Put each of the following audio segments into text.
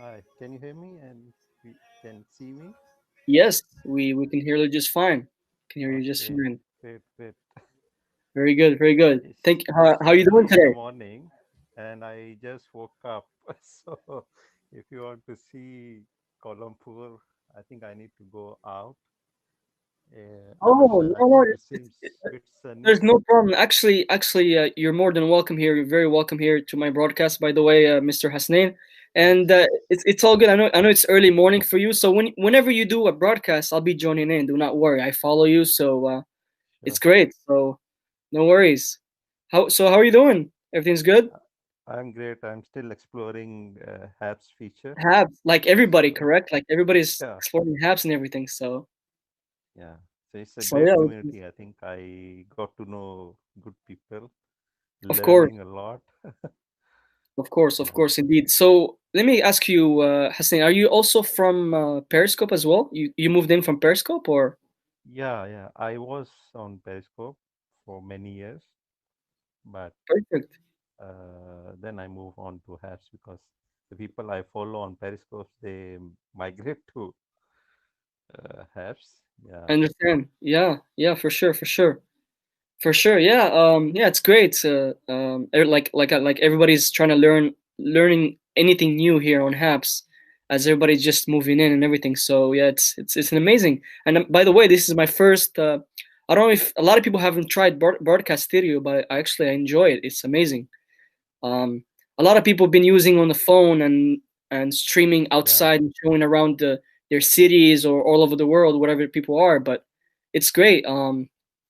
Hi, can you hear me and can see me? Yes, we can hear you just fine. Can hear you just Okay, fine. great, great. Very good, very good. It's Thank you. it's How you doing early in the today? morning, and I just woke up. So, if you want to see Kuala Lumpur, I think I need to go out. I'm not Oh sure. I no, no, think it seems a bit sunny. there's no problem. Actually, you're more than welcome here. You're very welcome here to my broadcast. By the way, Mr. Hasnain, and Thanks. it's all good. I know it's early morning for you. So whenever you do a broadcast, I'll be joining in. Do not worry. I follow you, so it's Sure. great. So no worries. How are you doing? Everything's good? Uh, I'm great. I'm still exploring apps feature. Habs, like everybody, So, correct? Like everybody's yeah, exploring habs and everything. yeah. So it's a So great yeah, community. I think I got to know good people, of course, learning a lot. of Yeah. course, indeed. So let me ask you, Hassan, are you also from Periscope as well? You moved in from Periscope, or Yeah, yeah. I was on Periscope for many years, but perfect? then I move on to Habs because the people I follow on Periscope they migrate to Habs. I Yeah, understand. Yeah, yeah, for sure, for sure. For sure, yeah, yeah, it's great. Like everybody's trying to learning anything new here on Haps, as everybody's just moving in and everything. So yeah, it's an amazing. And by the way, this is my first. I don't know if a lot of people haven't tried Broadcast Studio, but I enjoy it. It's amazing. Um, a lot of people have been using on the phone and streaming yeah, outside and showing around their cities or all over the world, whatever people are. But it's great.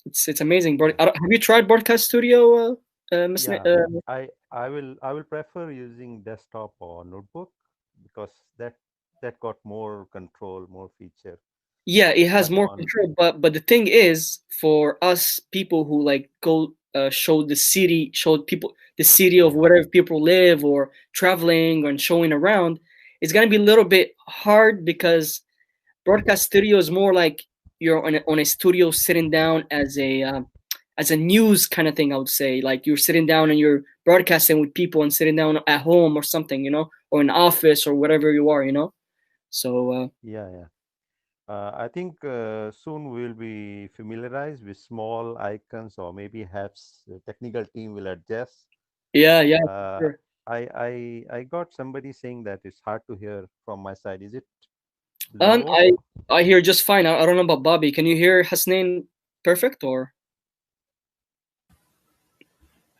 It's amazing. yeah, Have you tried Broadcast Studio, Miss? yeah. I will prefer using desktop or notebook because that got more control, more feature. Yeah, it has But more on control. But the thing is, for us people who like go show the city, show people the city of yeah, wherever people live or traveling and showing around, it's gonna be a little bit hard because broadcast studio is more like you're on a studio sitting down as a news kind of thing. I would say like you're sitting down and you're broadcasting with people and sitting down at home or something, or in office or whatever you are. So yeah, yeah. I think soon we'll be familiarized with small icons, or maybe perhaps the technical team will adjust. yeah, yeah, Uh, sure. I got somebody saying that it's hard to hear from my side. Is it And low? I hear just fine. I don't know about Bobby. Can you hear Hasnain perfect or?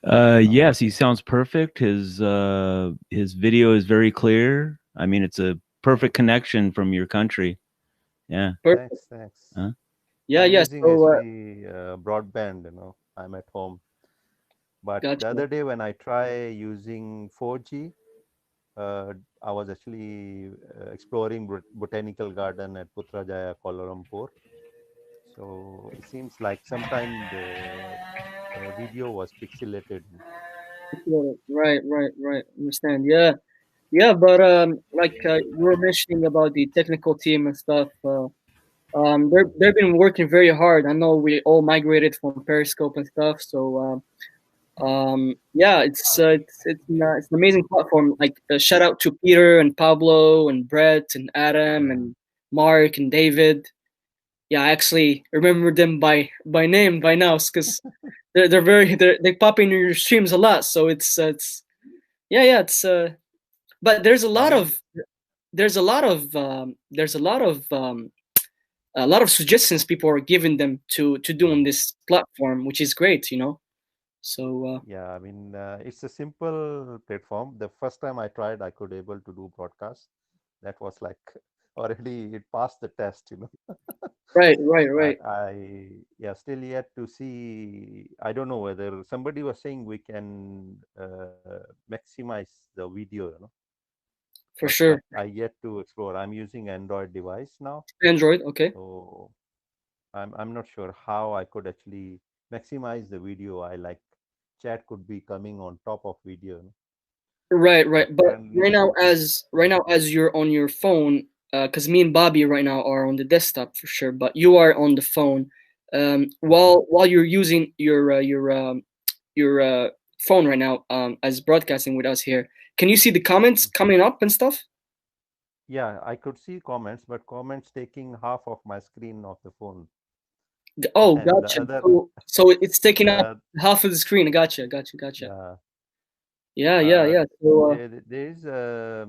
Uh, Yes, he sounds perfect. His video is very clear. I mean, it's a perfect connection from your country. Yeah. Perfect. Thanks, thanks. Huh? Yeah, I'm yeah. using So actually broadband. I'm at home. But the gotcha. other day when I try using 4G, I was actually exploring botanical garden at Putrajaya, Kuala Lumpur. So it seems like sometime the video was pixelated. Right, right, right. Understand. Yeah. Yeah, but like you were mentioning about the technical team and stuff. Mm. They've been working very hard. I know we all migrated from Periscope and stuff. So yeah, it's an amazing platform. Like shout out to Peter and Pablo and Brett and Adam Yeah, and Mark and David. Yeah, I actually remember them by name by now because they pop in your streams a lot. So it's yeah, yeah, it's but I mean, there's a lot of suggestions people are giving them to do on mm, this platform, which is great. So yeah, I mean, it's a simple platform. The first time I tried, I could able to do broadcast. That was like already it passed the test. right, right, But right. yeah, still yet to see. I don't know whether somebody was saying we can maximize the video. For But sure. I yet to explore. I'm using Android device now, Android, okay. so I'm not sure how I could actually maximize the video. I like chat could be coming on top of video. Right, But right. But currently, right now as you're on your phone, because me and Bobby right now are on the desktop for sure, but you are on the phone. mhm, While you're using your phone right now, as broadcasting with us here, can you see the comments mhm. coming up and stuff? Yeah, I could see comments, but comments taking half of my screen of the phone, Oh, and the gotcha. other, So it's taking up the half of the screen. Gotcha. yeah, Yeah, yeah, uh, yeah. So there is a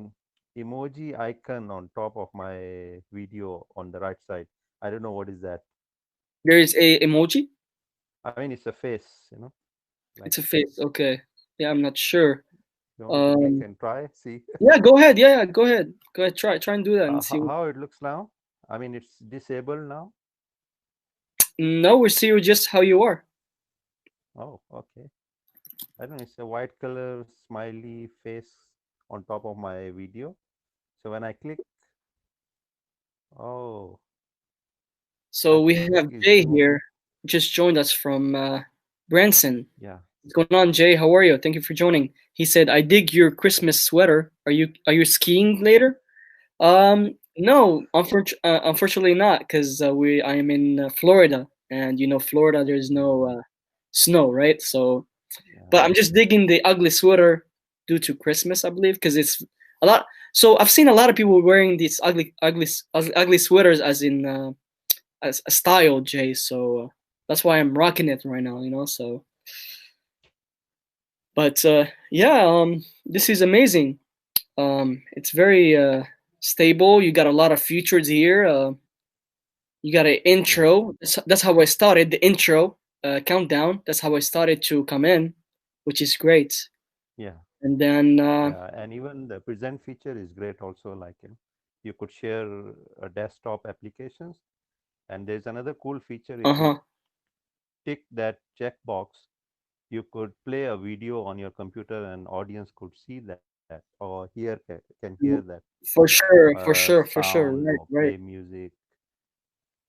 emoji icon on top of my video on the right side. I don't know what is that. there is a emoji. I mean, it's a face, like, It's a face. Okay. Yeah, I'm not sure. we can try, see Yeah, go ahead. Yeah, yeah, go ahead. Go ahead. Try and do that and see. how it looks now. I mean, it's disabled now. No, we see you just how you are. Oh, okay. I don't know. It's a white color smiley face on top of my video. So when I click, oh, So I we think have is Jay zoom. here, just joined us from Branson. Yeah. What's going on, Jay? How are you? Thank you for joining. He said, "I dig your Christmas sweater. Are you skiing later?" No, unfortunately not, because I am in Florida, and Florida, there's no snow, right? So, but Yeah. I'm just digging the ugly sweater due to Christmas, I believe, because it's a lot. So I've seen a lot of people wearing these ugly sweaters as a style, Jay. So that's why I'm rocking it right now, So, but yeah, this is amazing. It's very stable. You got a lot of features here. You got an Yeah. intro. That's how I started the intro countdown. That's how I started to come in, which is great. Yeah. And then Yeah. And even the present feature is great also. Like, you could share desktop applications. And there's another cool feature. If you uh-huh. tick that checkbox, you could play a video on your computer and audience could see that or can hear that For sure, for sure, for sure. sound Right, or right. play music.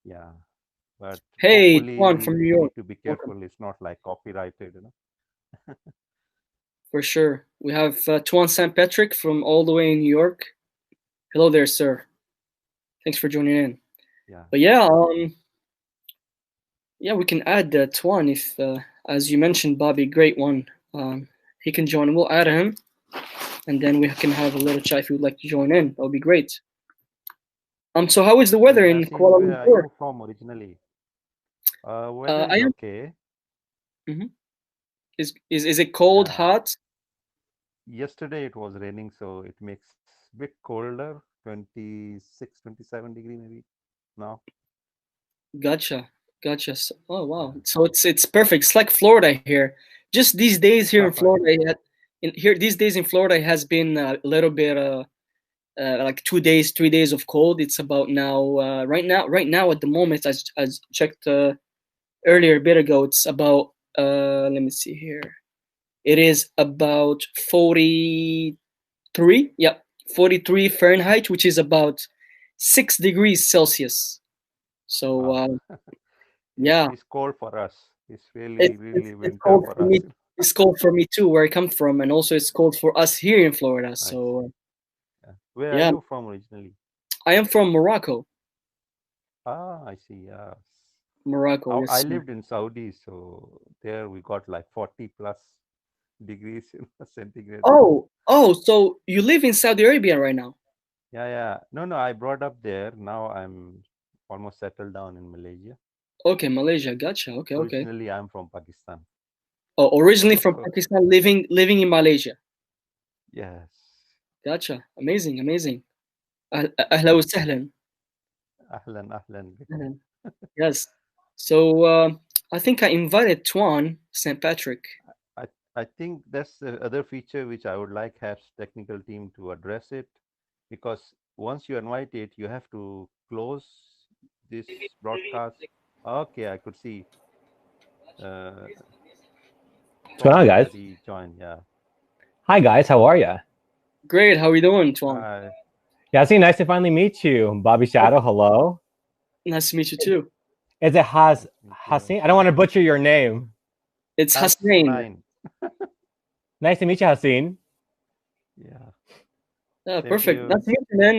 Yeah. But Hey, Tuan hopefully from New we York. need to be Welcome. careful. It's not like copyrighted. For sure. We have Tuan St. Patrick from all the way in New York. Hello there, sir. Thanks for joining in. Yeah. But yeah, yeah, we can add Tuan if, as you mentioned, Bobby, great one. He can join. We'll add him, and then we can have a little chat if you would like to join in. That would be great. So how is the So weather in Yasin, Kuala where are Lumpur? you from originally? Weather I is am. okay. Mhm. Is it cold, Yeah. hot? Yesterday it was raining, so it makes a bit colder, 26, 27 degree maybe now. Gotcha, gotcha. Oh Yeah. wow. So it's perfect. It's like Florida here. Just these days here in Yeah. Florida, these days in Florida it has been a little bit like 2 days, 3 days of cold. It's about now right now at the moment I checked earlier a bit ago. It's about let me see here. It is about 43. Yep, 43 Fahrenheit, which is about 6 degrees Celsius. So Wow. yeah, It's cold for us. It's really, it's really it's winter cold for for us. me. It's cold for me too, where I come from, and also it's cold for us here in Florida. I So see. Yeah. Where are yeah, you from originally? I am from Morocco. I see. Yeah. Morocco, I yes, sir. lived in Saudi, so there we got like 40 plus degrees centigrade. So you live in Saudi Arabia right now? Yeah, yeah. No, I brought up there. Now I'm almost settled down in Malaysia. Okay, Malaysia. Gotcha. Okay, okay. Originally, I'm from Pakistan. Oh, originally from So, Pakistan, living in Malaysia. yes. Gotcha. Amazing, amazing. أهلا وسهلا. Ahlan, ahlan. أهلاً. Yes. So I think I invited Tuan St. Patrick. I, I think that's the other feature which I would like HAP's technical team to address it, because once you invite it, you have to close this broadcast. Okay, I could see. Uh, What's going on, Tuan guys? already joined. Yeah. Hi, guys. How are you? Great. How are you doing, Tuan? Yasin, nice to finally meet you. Bobby Shadow, hello. Nice to meet you too. Is it Hasim? I don't want to butcher your name. It's Hasnain. Nice to meet you, Hasim. Yeah. Yeah, perfect. Nice to meet you, man,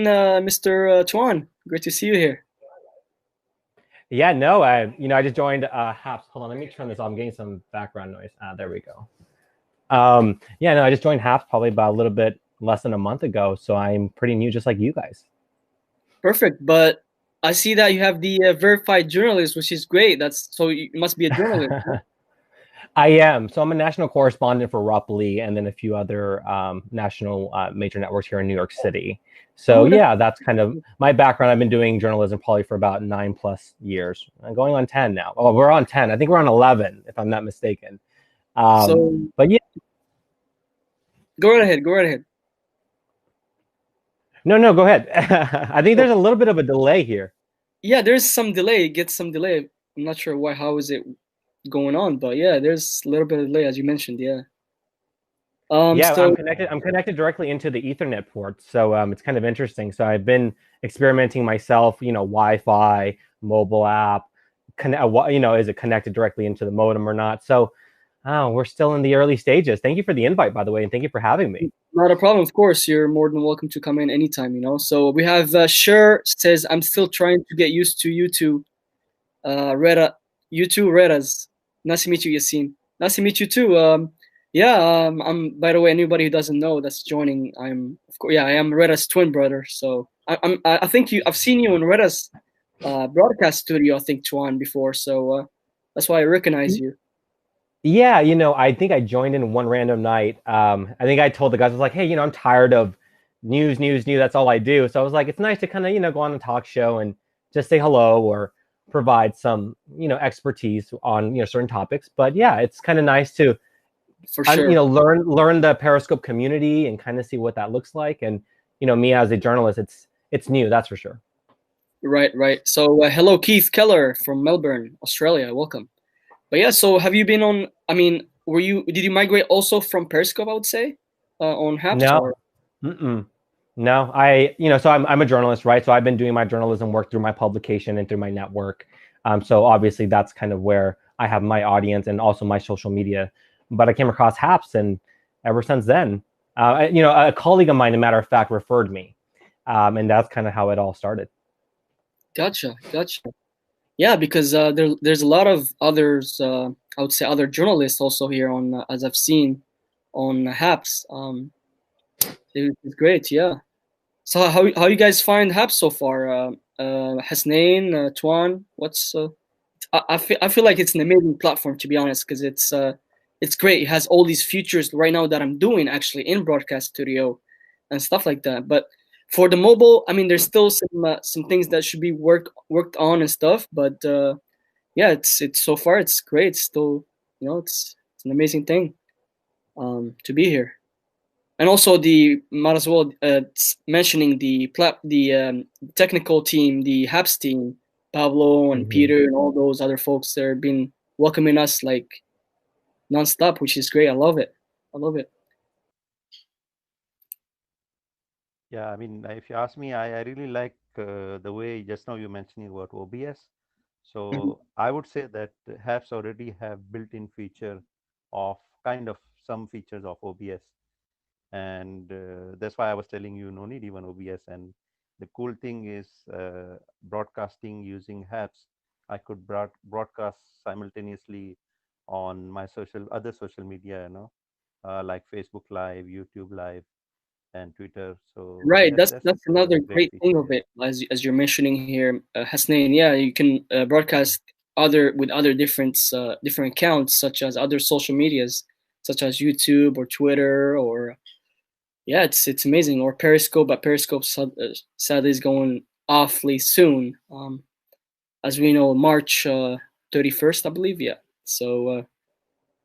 Mr. Tuan. Great to see you here. Yeah, no, I just joined HAPS. Hold on, let me turn this off. I'm getting some background noise. There we go. Yeah, no, I just joined HAPS probably about a little bit less than a month ago, so I'm pretty new, just like you guys. Perfect. But I see that you have the verified journalist, which is great. That's so you must be a journalist. I am. So I'm a national correspondent for Rupley and then a few other national major networks here in New York City. So Oh, yeah, that's kind of my background. I've been doing journalism probably for about 9+ years. I'm going on 10 now. Oh, we're on 10. I think we're on 11, if I'm not mistaken. So But yeah, go right ahead. Go right ahead. no, go ahead. I think there's a little bit of a delay here. Yeah, there's some delay. It gets some delay. I'm not sure why. How is it going on? But yeah, there's a little bit of delay, as you mentioned. Yeah. Yeah, So I'm connected directly into the Ethernet port, so it's kind of interesting. So I've been experimenting myself, Wi-Fi, mobile app, is it connected directly into the modem or not? So, we're still in the early stages. Thank you for the invite, by the way, and thank you for having me. not a problem. Of course, you're more than welcome to come in anytime. So we have Sher says, I'm still trying to get used to you two. Reda, you too, Redas. Nice to meet you, Yassine. Nice to meet you too. I'm. By the way, anybody who doesn't know that's joining, I am Reda's twin brother. So I think I've seen you in Reda's broadcast studio. I think Tuan before. So that's why I recognize you. Yeah, I think I joined in one random night. I think I told the guys, I was like, hey, I'm tired of news. That's all I do. So I was like, it's nice to kind of, go on a talk show and just say hello or provide some, expertise on, certain topics. But yeah, it's kind of nice to, For sure. learn the Periscope community and kind of see what that looks like. And, me as a journalist, it's new, that's for sure. Right. So hello, Keith Keller from Melbourne, Australia. Welcome. But yeah, so have you been on? I mean, did you migrate also from Periscope? I would say on Haps. No, no. So I'm a journalist, right? So I've been doing my journalism work through my publication and through my network. So obviously that's kind of where I have my audience and also my social media. But I came across Haps, and ever since then, a colleague of mine, a matter of fact, referred me, and that's kind of how it all started. Gotcha. Yeah, because there's a lot of others. I would say other journalists also here on, as I've seen, on Haps. It's great. Yeah. So how you guys find Haps so far? Hasnain, Tuan, what's? I feel like it's an amazing platform, to be honest, because it's great. It has all these features right now that I'm doing actually in Broadcast Studio and stuff like that. But for the mobile, I mean, there's still some things that should be worked on and stuff. But yeah, it's so far it's great. It's still, it's an amazing thing to be here. And also might as well mentioning the technical team, the Haps team, Pablo and Peter and all those other folks that have been welcoming us like nonstop, which is great. I love it. Yeah, I mean, if you ask me, I really like the way just now you mentioning about OBS. So I would say that Haps already have built-in feature of kind of some features of OBS. And that's why I was telling you no need even OBS. And the cool thing is broadcasting using Haps. I could broadcast simultaneously on my other social media, like Facebook Live, YouTube Live, and Twitter. So right, that's a another great feature, thing of it, as you're mentioning here, Hasnain. Yeah, you can broadcast with other different accounts, such as other social medias, such as YouTube or Twitter or. Yeah, it's amazing. Or Periscope, but Periscope sadly is going awfully soon. As we know, March 31st, I believe. Yeah. So,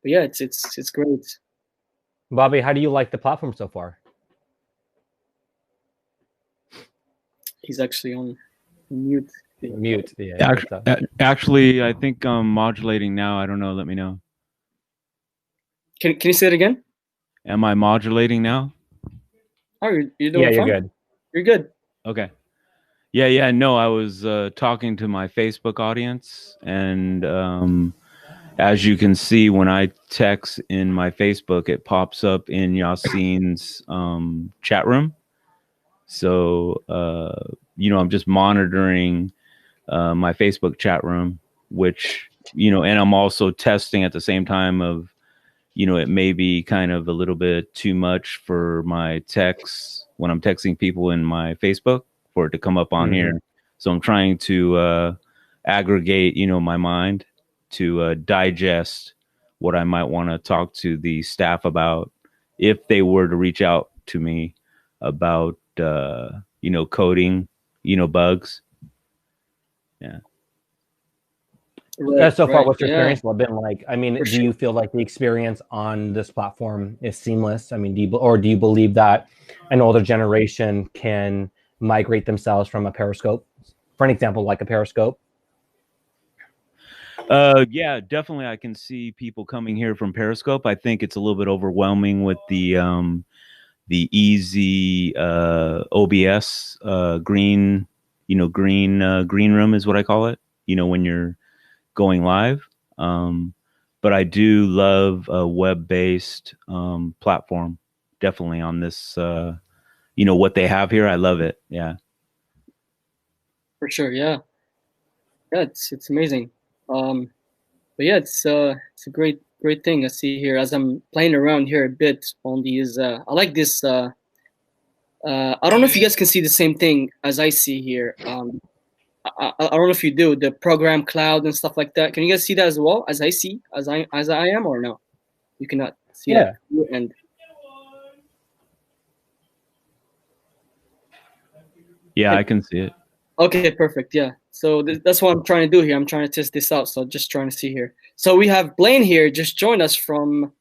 but yeah, it's great. Bobby, how do you like the platform so far? He's actually on mute. Mute. Yeah. Actually, I think I'm modulating now. I don't know. Let me know. Can you say it again? Am I modulating now? Oh, you're doing fine. You're good. You're good. Okay. Yeah. No, I was talking to my Facebook audience, and as you can see, when I text in my Facebook, it pops up in Yassine's chat room. So I'm just monitoring my Facebook chat room, which and I'm also testing at the same time of. It may be kind of a little bit too much for my texts when I'm texting people in my Facebook. for it to come up on Mhm. here. So I'm trying to aggregate, my mind to digest what I might want to talk to the staff about if they were to reach out to me about, coding, bugs. Yeah. Right, So far, right, what's your yeah, experience been like? I mean, for do sure. you feel like the experience on this platform is seamless? I mean, do you believe that an older generation can migrate themselves from a Periscope, for an example, like a Periscope? Yeah, definitely. I can see people coming here from Periscope. I think it's a little bit overwhelming with the easy OBS green, green room is what I call it. When you're going live. But I do love a web-based platform. Definitely on this, what they have here. I love it. Yeah. For sure, yeah, yeah, it's amazing. But yeah, it's a great thing I see here as I'm playing around here a bit on these. I like this. I don't know if you guys can see the same thing as I see here. I don't know if you do the program cloud and stuff like that. Can you guys see that as well as I see as I am, or no? You cannot see Yeah. that. And Yeah, I can see it. okay, perfect. Yeah. So that's what I'm trying to do here. I'm trying to test this out. So just trying to see here. So we have Blaine here. Just joined us from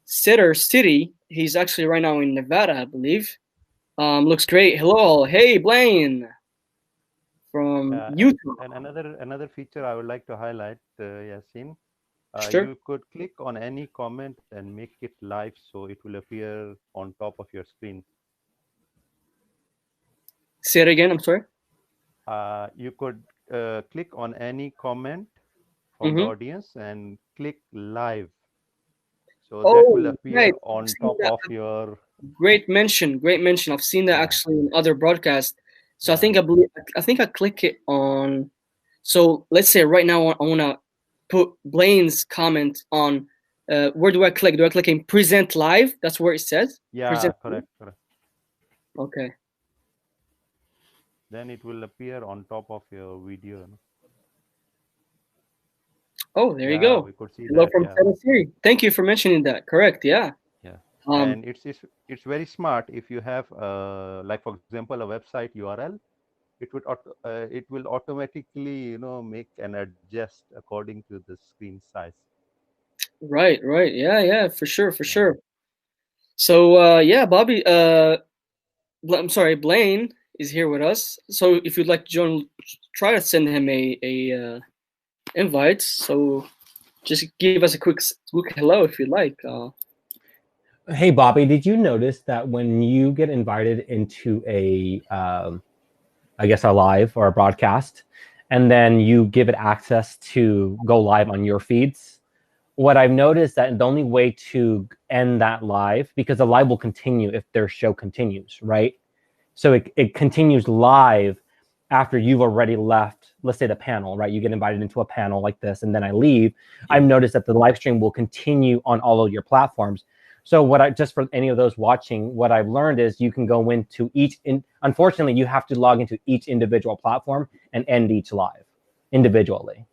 Cedar City. He's actually right now in Nevada, I believe. Looks great. Hello. Hey, Blaine from Utah. And another feature I would like to highlight, Yasin, Sure. you could click on any comment and make it live, so it will appear on top of your screen. Say it again. I'm sorry. You could click on any comment from the audience and click live, so that will appear right. on I've seen top that. of your. Great mention. Great mention. I've seen that Yeah. actually in other broadcasts. So Yeah. I think I click it on. So let's say right now I want to put Blaine's comment on. Where do I click? Do I click in present live? That's where it says. Yeah, Present correct. Okay. Then it will appear on top of your video. Oh, there you Yeah, go. we could see Hello that. from Yeah. Tennessee. Thank you for mentioning that. Correct. Yeah. Yeah. Um, And it's very smart if you have like, for example, a website URL. It will automatically make and adjust according to the screen size. right. Yeah. For sure. Yeah. So yeah, Bobby. I'm sorry, Blaine is here with us. So if you'd like to join, try to send him a invite. So just give us a quick hello if you'd like. Hey, Bobby, did you notice that when you get invited into I guess a live or a broadcast, and then you give it access to go live on your feeds, what I've noticed that the only way to end that live, because the live will continue if their show continues, right? So it continues live after you've already left, let's say the panel, right? You get invited into a panel like this, and then I leave. I've noticed that the live stream will continue on all of your platforms. So just for any of those watching, what I've learned is you can go into unfortunately, you have to log into each individual platform and end each live individually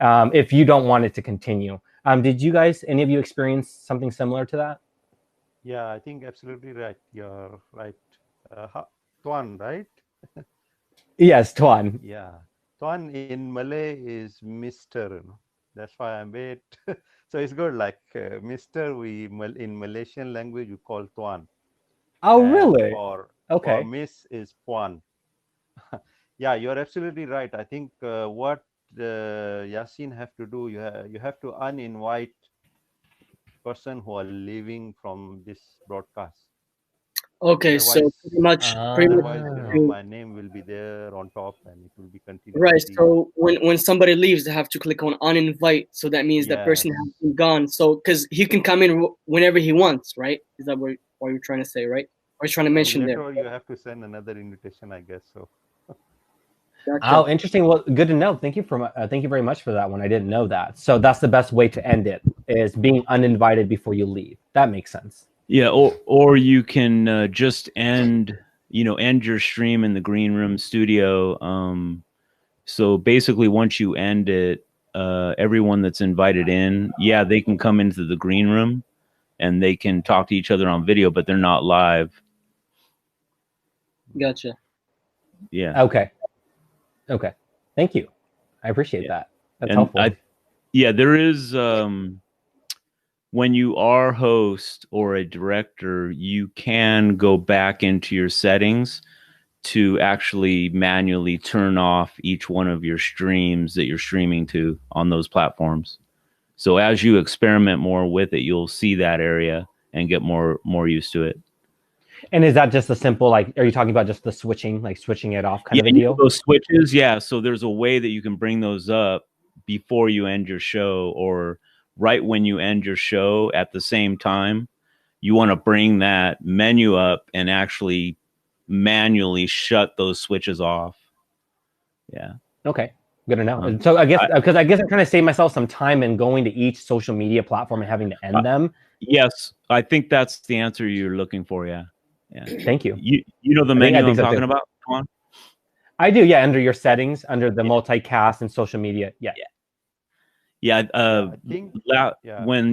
if you don't want it to continue. Did you guys, any of you experience something similar to that? Yeah, I think absolutely right. You're right. Tuan, right? Yes, Tuan. Yeah. Tuan in Malay is Mr. That's why I'm wait. So it's good. Like Mr. In Malaysian language you call Tuan. Oh, and really? For Okay. Miss is Puan. Yeah, you're absolutely right. I think what Yasin have to do, you have to uninvite person who are leaving from this broadcast. Okay, so pretty much. Otherwise, my name will be there on top, and it will be continued. Right. So when somebody leaves, they have to click on uninvite. So that means that person has been gone. So because he can come in whenever he wants, right? Is that what you're trying to say, right? Or you're trying to mention there? Later, you have to send another invitation, I guess. So. Gotcha. Oh, interesting. Well, good to know. Thank you very much for that one. I didn't know that. So that's the best way to end it, is being uninvited before you leave. That makes sense. Yeah, or you can just end end your stream in the green room studio. So basically, once you end it, everyone that's invited in, they can come into the green room and they can talk to each other on video, but they're not live. Gotcha. Yeah. Okay. Thank you. I appreciate that. That's helpful. There is, when you are host or a director, you can go back into your settings to actually manually turn off each one of your streams that you're streaming to on those platforms. So as you experiment more with it, you'll see that area and get more used to it. And is that just a simple, like, are you talking about just the switching, like switching it off kind of a deal? Those switches, so there's a way that you can bring those up before you end your show, or right when you end your show at the same time. You want to bring that menu up and actually manually shut those switches off. Yeah. Okay. Good to know. So I guess I'm trying to save myself some time in going to each social media platform and having to end them. Yes, I think that's the answer you're looking for. Yeah. Thank you. You know the menu I'm talking about? Come on. I do. Yeah. Under your settings, under the multicast and social media. Yeah. When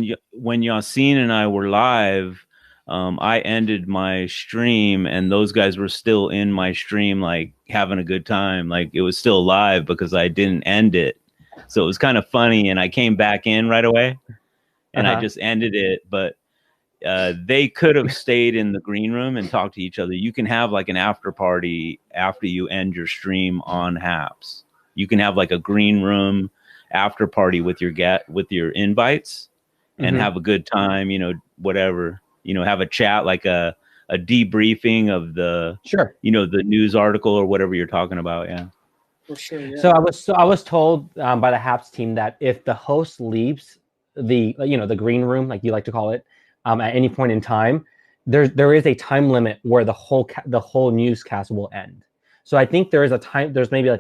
Yasin and I were live, I ended my stream and those guys were still in my stream, like having a good time. Like it was still live because I didn't end it. So it was kind of funny. And I came back in right away and I just ended it. But they could have stayed in the green room and talked to each other. You can have like an after party after you end your stream on Haps. You can have like a green room after party with your invites and have a good time, whatever, have a chat, like a debriefing of the the news article or whatever you're talking about. Yeah, for sure. Yeah. So I was told by the Haps team that if the host leaves the the green room, like you like to call it, at any point in time, there is a time limit where the whole newscast will end. So I think there is a time. There's maybe like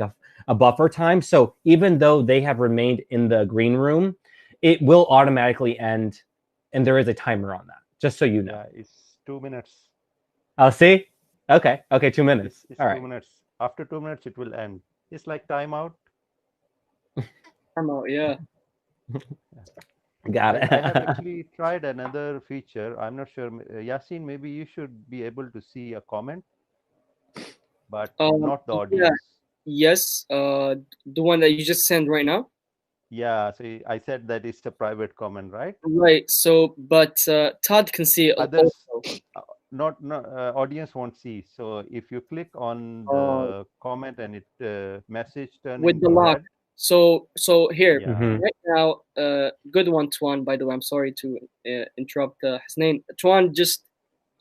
a buffer time. So even though they have remained in the green room, it will automatically end, and there is a timer on that. Just so you know. Yeah, it's 2 minutes. I'll see. Okay, 2 minutes. It's all 2 right. minutes. After 2 minutes, it will end. It's like timeout. Timeout, yeah. Got it. I have actually tried another feature. I'm not sure. Yasin, maybe you should be able to see a comment, but not the audience. Yes, the one that you just sent right now. Yeah, so I said that it's a private comment, right? Right. So, but Todd can see it. Others, not audience won't see. So if you click on the comment and it message turning with the lock. red. So here right now, good one, Tuan. By the way, I'm sorry to interrupt his name. Tuan just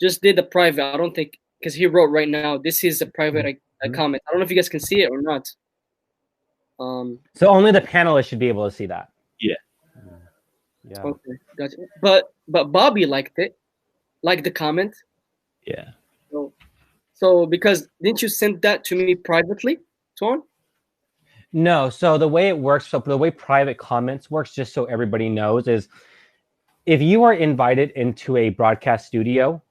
did the private. I don't think because he wrote right now. This is a private comment. I don't know if you guys can see it or not. So only the panelists should be able to see that. Yeah. Okay, gotcha. But Bobby liked it, liked the comment. Yeah. So because didn't you send that to me privately, Tuan? No. So the way it works, the way private comments works, just so everybody knows, is if you are invited into a broadcast studio,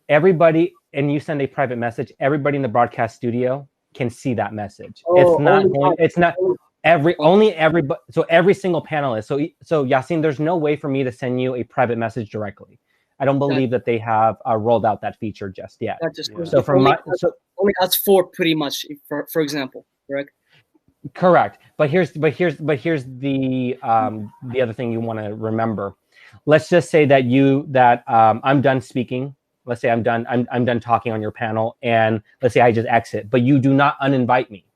everybody, and you send a private message, everybody in the broadcast studio can see that message. It's not everybody. So every single panelist. So Yasin, there's no way for me to send you a private message directly. I don't believe that they have rolled out that feature just yet. So from only us four, pretty much, for example, correct? Correct. But here's the other thing you want to remember. Let's just say that I'm done speaking. Let's say I'm done talking on your panel, and let's say I just exit, but you do not uninvite me.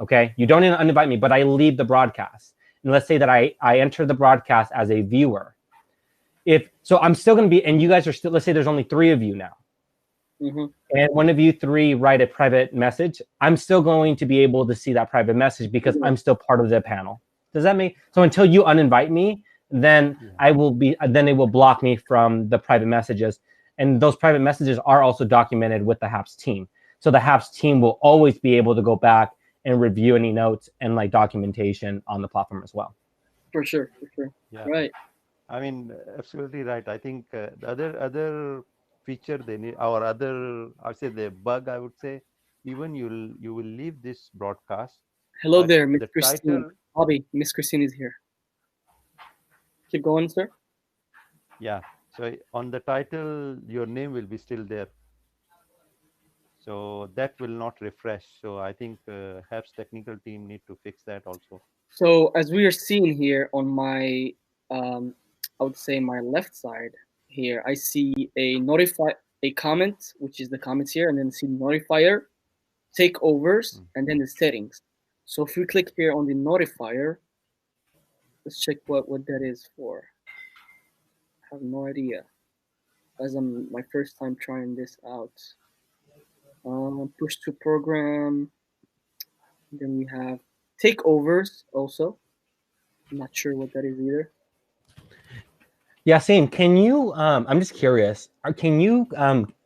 Okay, you don't uninvite me, but I leave the broadcast. And let's say that I enter the broadcast as a viewer. So I'm still going to be, and you guys are still. Let's say there's only 3 of you now, and one of you 3 write a private message. I'm still going to be able to see that private message because I'm still part of the panel. Does that make so? Until you uninvite me, then I will be. Then they will block me from the private messages. And those private messages are also documented with the Haps team. So the Haps team will always be able to go back and review any notes and like documentation on the platform as well. For sure. Yeah. Right. I mean, absolutely right. I think the other feature they need, our other, I would say the bug, I would say, even you will leave this broadcast, Hello but there, Miss the Christine. title, Bobby, Miss Christine is here. Keep going, sir. yeah. So on the title, your name will be still there. So that will not refresh. So I think HAPS technical team need to fix that also. So as we are seeing here on my, I would say my left side here, I see a comment, which is the comments here, and then see notifier, takeovers, and then the settings. So if we click here on the notifier, let's check what that is for. I have no idea, as I'm my first time trying this out. Push to program. Then we have takeovers also. I'm not sure what that is either. Yassine, can you? I'm just curious. Can you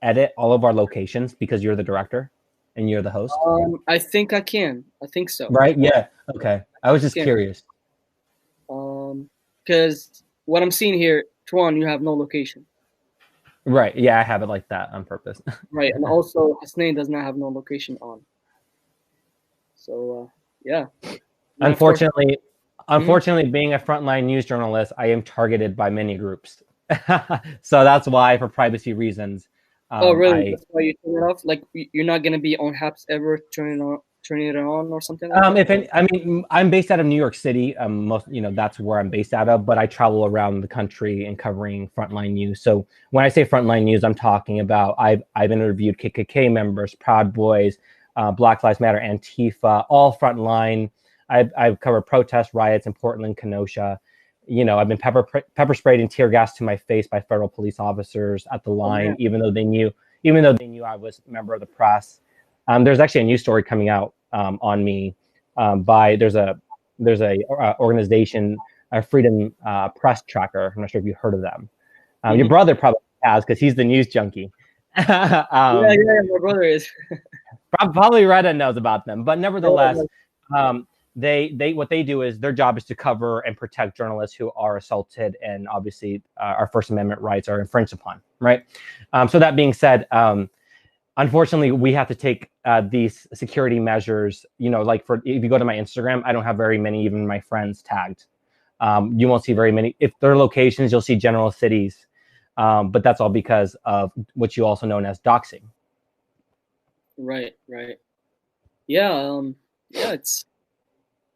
edit all of our locations because you're the director and you're the host? I think I can. I think so. Right? Yeah. Okay. I was just Yeah. curious. Because what I'm seeing here, Tuan, you have no location. Right. Yeah, I have it like that on purpose. Right, and also Hasnain does not have no location on. So yeah. And of course- Unfortunately, being a frontline news journalist, I am targeted by many groups. So that's why, for privacy reasons. Oh, really? That's why you turn it off? Like you're not gonna be on HAPS ever turning it on or something like that? I mean, I'm based out of New York City. That's where I'm based out of, but I travel around the country and covering frontline news. So when I say frontline news, I'm talking about I've interviewed KKK members, Proud Boys, Black Lives Matter, Antifa, all frontline. I've covered protests, riots in Portland, Kenosha. I've been pepper sprayed and tear gas to my face by federal police officers at the line, even though they knew I was a member of the press. There's actually a news story coming out on me by there's a organization, Freedom Press Tracker. I'm not sure if you heard of them. Your brother probably has because he's the news junkie. Yeah, my brother is. Probably Reda knows about them, but nevertheless, they what they do is their job is to cover and protect journalists who are assaulted, and obviously our First Amendment rights are infringed upon. Right. So that being said. Unfortunately, we have to take these security measures. Like if you go to my Instagram, I don't have very many, even my friends tagged. You won't see very many. If there are locations, you'll see general cities, but that's all because of what you also known as doxing. Right. Yeah. It's.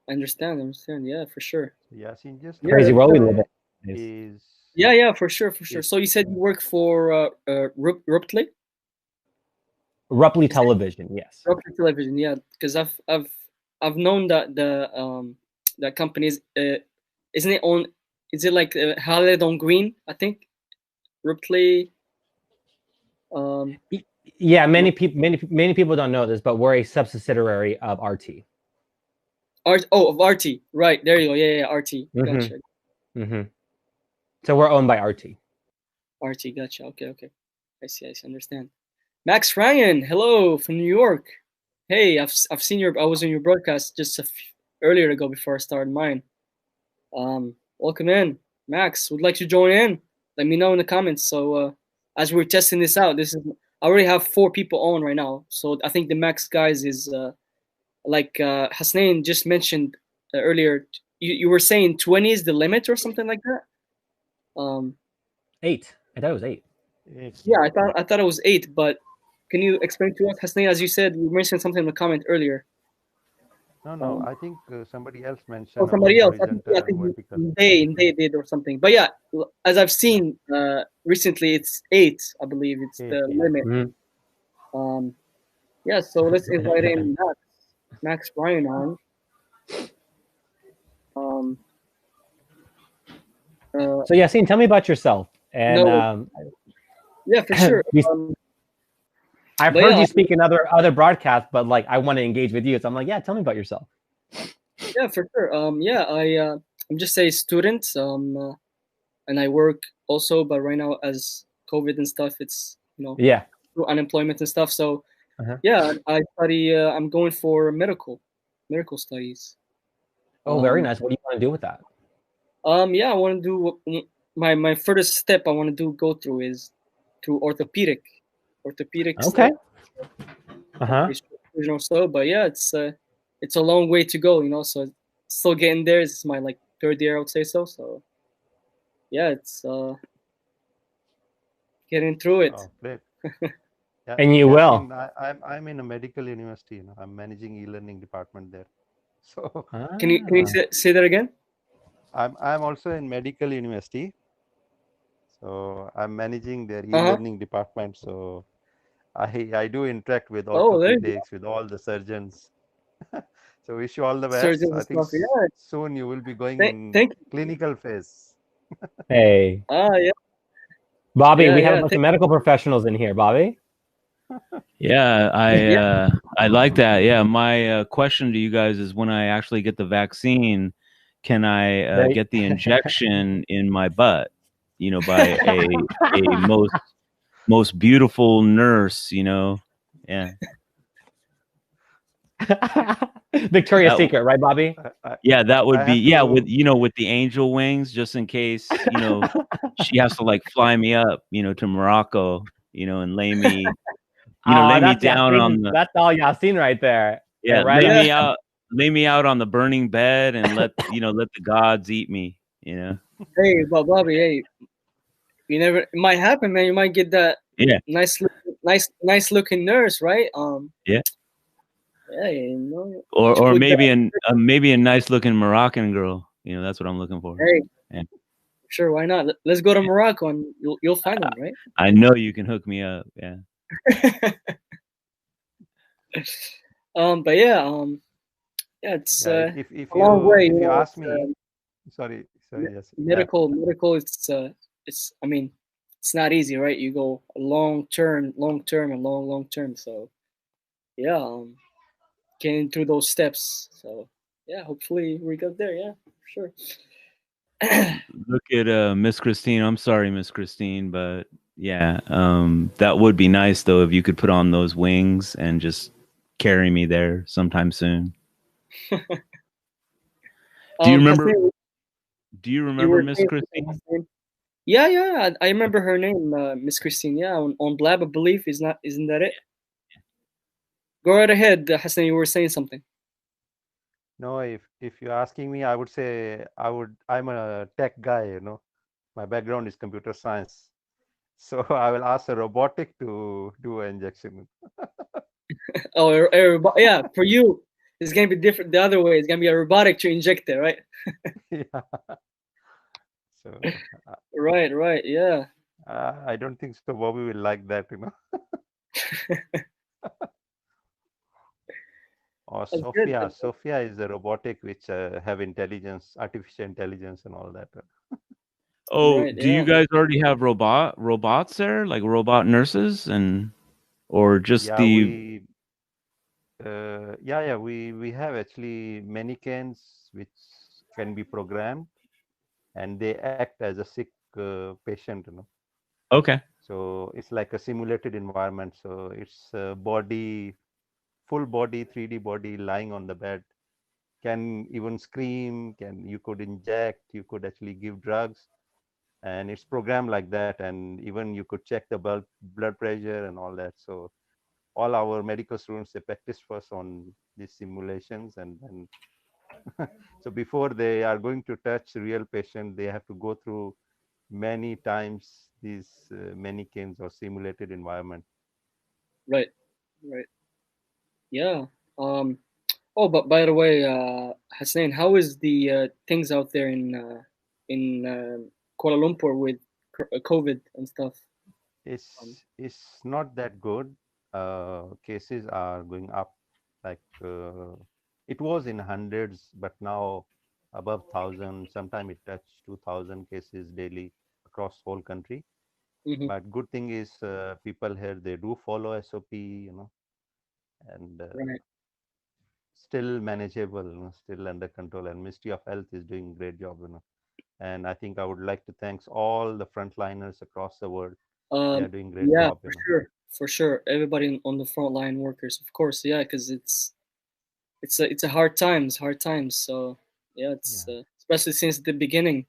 I understand. Yeah, for sure. Yassine, just crazy world we live in. Is Yeah, for sure. So you said you work for Ruptly? Ruptly Television, yes. Ruptly Television, yeah. Because I've known that that company is isn't it on? Is it like Khaled on Green? I think Ruptly. Yeah, many people don't know this, but we're a subsidiary of RT. Of RT, right? There you go. Yeah, RT. Gotcha. Mm-hmm. So we're owned by RT. RT, gotcha. Okay. I see. Understand. Max Ryan, hello from New York. Hey, I've seen I was in your broadcast just earlier ago before I started mine. Welcome in, Max. Would like to join in? Let me know in the comments. So as we're testing this out, I already have 4 people on right now. So I think the max guys is like Hasnain just mentioned earlier. You were saying 20 is the limit or something like that. 8. I thought it was 8. Yeah, I thought it was 8, but can you explain to us, Hasnain, as you said, you mentioned something in the comment earlier. No, I think somebody else mentioned. Oh, somebody else. I think they did or something. But yeah, as I've seen recently, it's 8. I believe it's the limit. Mm-hmm. Yeah. So let's invite in Max Ryan on. So Yassine, tell me about yourself. And yeah, for sure. I've heard you speak in other broadcasts, but like I want to engage with you. So I'm like, yeah, tell me about yourself. Yeah, for sure. I'm just a student. And I work also, but right now as COVID and stuff, it's through unemployment and stuff. So yeah, I study. I'm going for medical studies. Oh, very nice. What do you want to do with that? Yeah, I want to do my furthest step. I want to go through is to orthopedic Okay. stuff, Uh-huh. or so. But yeah, it's a long way to go, you know. So still getting there. It's my like third year, I would say so. So yeah, it's getting through it. Oh, great. Yeah, And you will. Yasin, I'm in a medical university. You know, I'm managing e-learning department there. So Can you say that again? I'm also in medical university. So I'm managing their Uh-huh. e-learning department. So I do interact with Oh, there you go. orthopedics, with all the surgeons. So wish you all the best. Surgeons I and think stuff. Yeah. soon you will be going in Thank you. clinical phase. Hey, Yeah. Bobby, Yeah, we have yeah, a bunch of medical professionals in here, Bobby. Yeah, Yeah. I like that. Yeah, my question to you guys is when I actually get the vaccine, can I Right. get the injection in my butt? You know, by a most beautiful nurse. You know, yeah. Victoria's That- Secret, right, Bobby? Yeah, that would I be have with to- with the angel wings, just in case she has to like fly me up, to Morocco, and lay me, lay me That's down Yasin. on the That's all Yasin right there. yeah, right lay on. me lay me out on the burning bed and let let the gods eat me. Hey, Bobby. Hey, you never. It might happen, man. You might get that Yeah. nice looking nurse, right? Yeah. Yeah, you know. Or Put maybe that- maybe a nice looking Moroccan girl. That's what I'm looking for. Hey. Yeah. Sure, why not? Let's go to Morocco and you'll find one, right? I know you can hook me up. Yeah. But yeah, it's if a long way. if you know, ask me, sorry, yes, medical. It's. I mean, it's not easy, right? You go long term, and long term. So yeah, getting through those steps. So yeah, hopefully we got there. Yeah, for sure. Look at Miss Christine. I'm sorry, Miss Christine, but yeah, that would be nice though if you could put on those wings and just carry me there sometime soon. Do you remember? Do you remember Miss Christine? Yeah, I remember her name, Miss Christine. Yeah, on Blab, I believe. Isn't that it? Go right ahead, Hassan. You were saying something. No, if you're asking me, I would say I'm a tech guy. My background is computer science, so I will ask a robotic to do an injection. Yeah, for you, it's gonna be different. The other way, it's gonna be a robotic to inject it, right? Yeah. So Right, yeah. I don't think so. Bobby will like that, Or That's Sophia. good. Sophia is a robotic which have intelligence, artificial intelligence, and all that. Oh, Right, do you guys already have robots there, like robot nurses, or just Yeah, the? we have actually mannequins which can be programmed, and they act as a sick patient. Okay. So it's like a simulated environment. So it's a body, full body, 3D body lying on the bed, can even scream, you could inject, you could actually give drugs, and it's programmed like that. And even you could check the blood pressure and all that. So all our medical students, they practice first on these simulations, and then so before they are going to touch real patient, they have to go through many times these mannequins or simulated environment. Right. Yeah. Oh, but by the way, Hassan, how is the things out there in Kuala Lumpur with COVID and stuff? It's not that good. Cases are going up, like it was in hundreds, but now above 1,000. Sometimes it touched 2,000 cases daily across whole country. Mm-hmm. But good thing is people here, they do follow SOP, and Right. still manageable, still under control. And Ministry of Health is doing a great job, And I think I would like to thanks all the frontliners across the world. They are doing great Yeah, job. for sure. Everybody on the front line workers, of course. Yeah, because it's a hard times. So yeah, it's especially since the beginning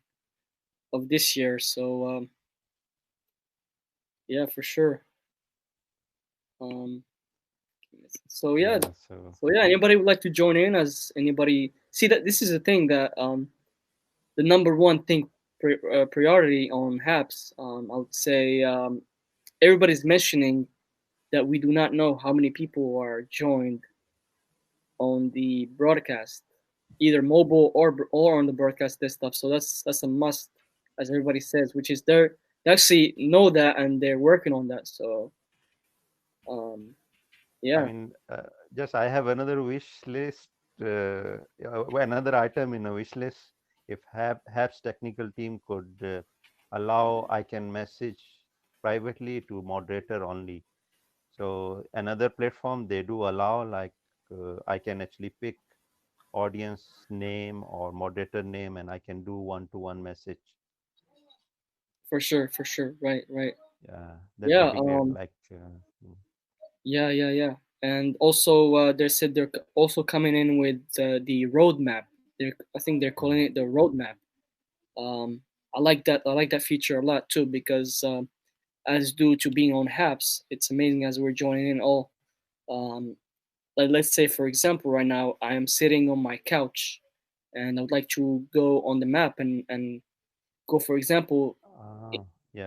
of this year. So Yeah, for sure. So yeah, So so yeah, anybody would like to join in? As anybody see that this is a thing that the number one thing priority on HAPS. I would say everybody's mentioning that we do not know how many people are joined on the broadcast, either mobile or on the broadcast desktop. So that's a must, as everybody says, which is they actually know that and they're working on that. So um, I yeah, mean, just I have another wish list, another item in a wish list. If HAPS technical team could allow, I can message privately to moderator only. So another platform they do allow, like I can actually pick audience name or moderator name, and I can do one-to-one message. for sure, right, Yeah, that yeah, would be great. Like, yeah. And also, they said they're also coming in with the roadmap. I think they're calling it the roadmap. Um, I like that. I like that feature a lot too because as due to being on HAPS, it's amazing as we're joining in all. Um, like let's say, for example, right now I am sitting on my couch, and I would like to go on the map and go, for example, yeah,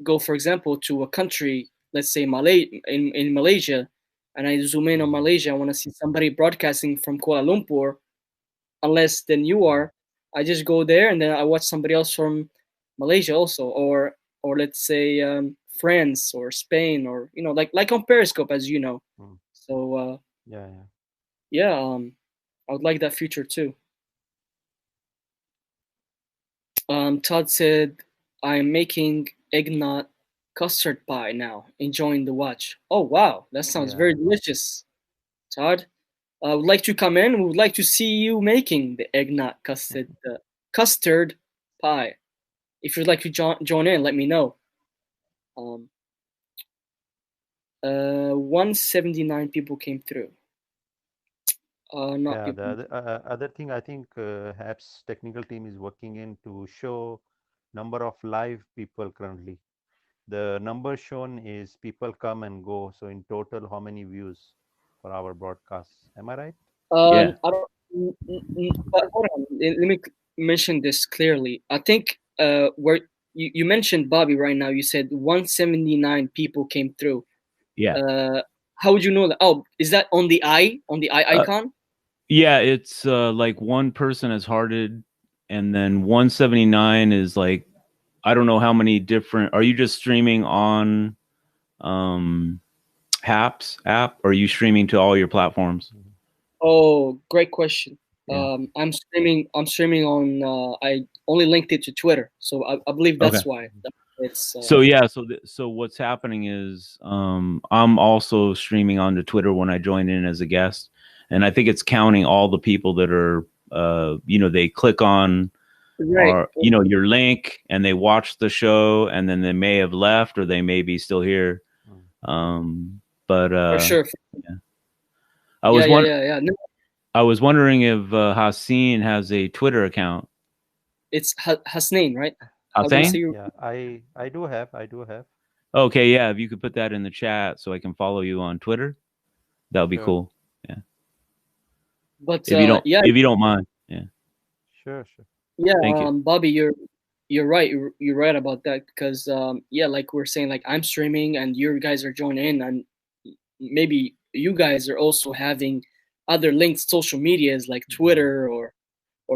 go for example to a country, let's say in Malaysia, and I zoom in on Malaysia. I want to see somebody broadcasting from Kuala Lumpur. Unless then you are, I just go there and then I watch somebody else from Malaysia also, or let's say France or Spain, or like on Periscope, as you know. So yeah, I would like that feature too. Todd said, I'm making eggnog custard pie now, enjoying the watch. Oh, wow, that sounds very delicious, Todd. I would like to come in. We would like to see you making the eggnog custard pie. If you'd like to join in, let me know. 179 people came through. Not yeah, people. the other thing I think HAPS technical team is working in to show number of live people currently. The number shown is people come and go. So in total, how many views for our broadcast? Am I right? Yeah. I don't. But hold on. Let me mention this clearly. I think where you mentioned Bobby right now. You said 179 people came through. Yeah. How would you know that? Oh, is that on the eye icon? Yeah, it's like one person has hearted, and then 179 is like, I don't know how many different. Are you just streaming on HAPS app, or are you streaming to all your platforms? Oh, great question. Yeah. I'm streaming on. I only linked it to Twitter, so I believe that's why. It's so yeah. So what's happening is I'm also streaming onto Twitter when I join in as a guest, and I think it's counting all the people that are they click on or your link and they watch the show, and then they may have left or they may be still here. But for sure. Yeah. I was I was wondering if Haseen has a Twitter account. It's Hasnain, right? Hasnain? Yeah, I do have. Okay, yeah. If you could put that in the chat so I can follow you on Twitter, that would be cool. Yeah. But if you don't mind, yeah. Sure. Yeah, thank you. Bobby, you're right. You're right about that because yeah, like we're saying, like I'm streaming and you guys are joining in, and maybe you guys are also having other linked social medias like Twitter or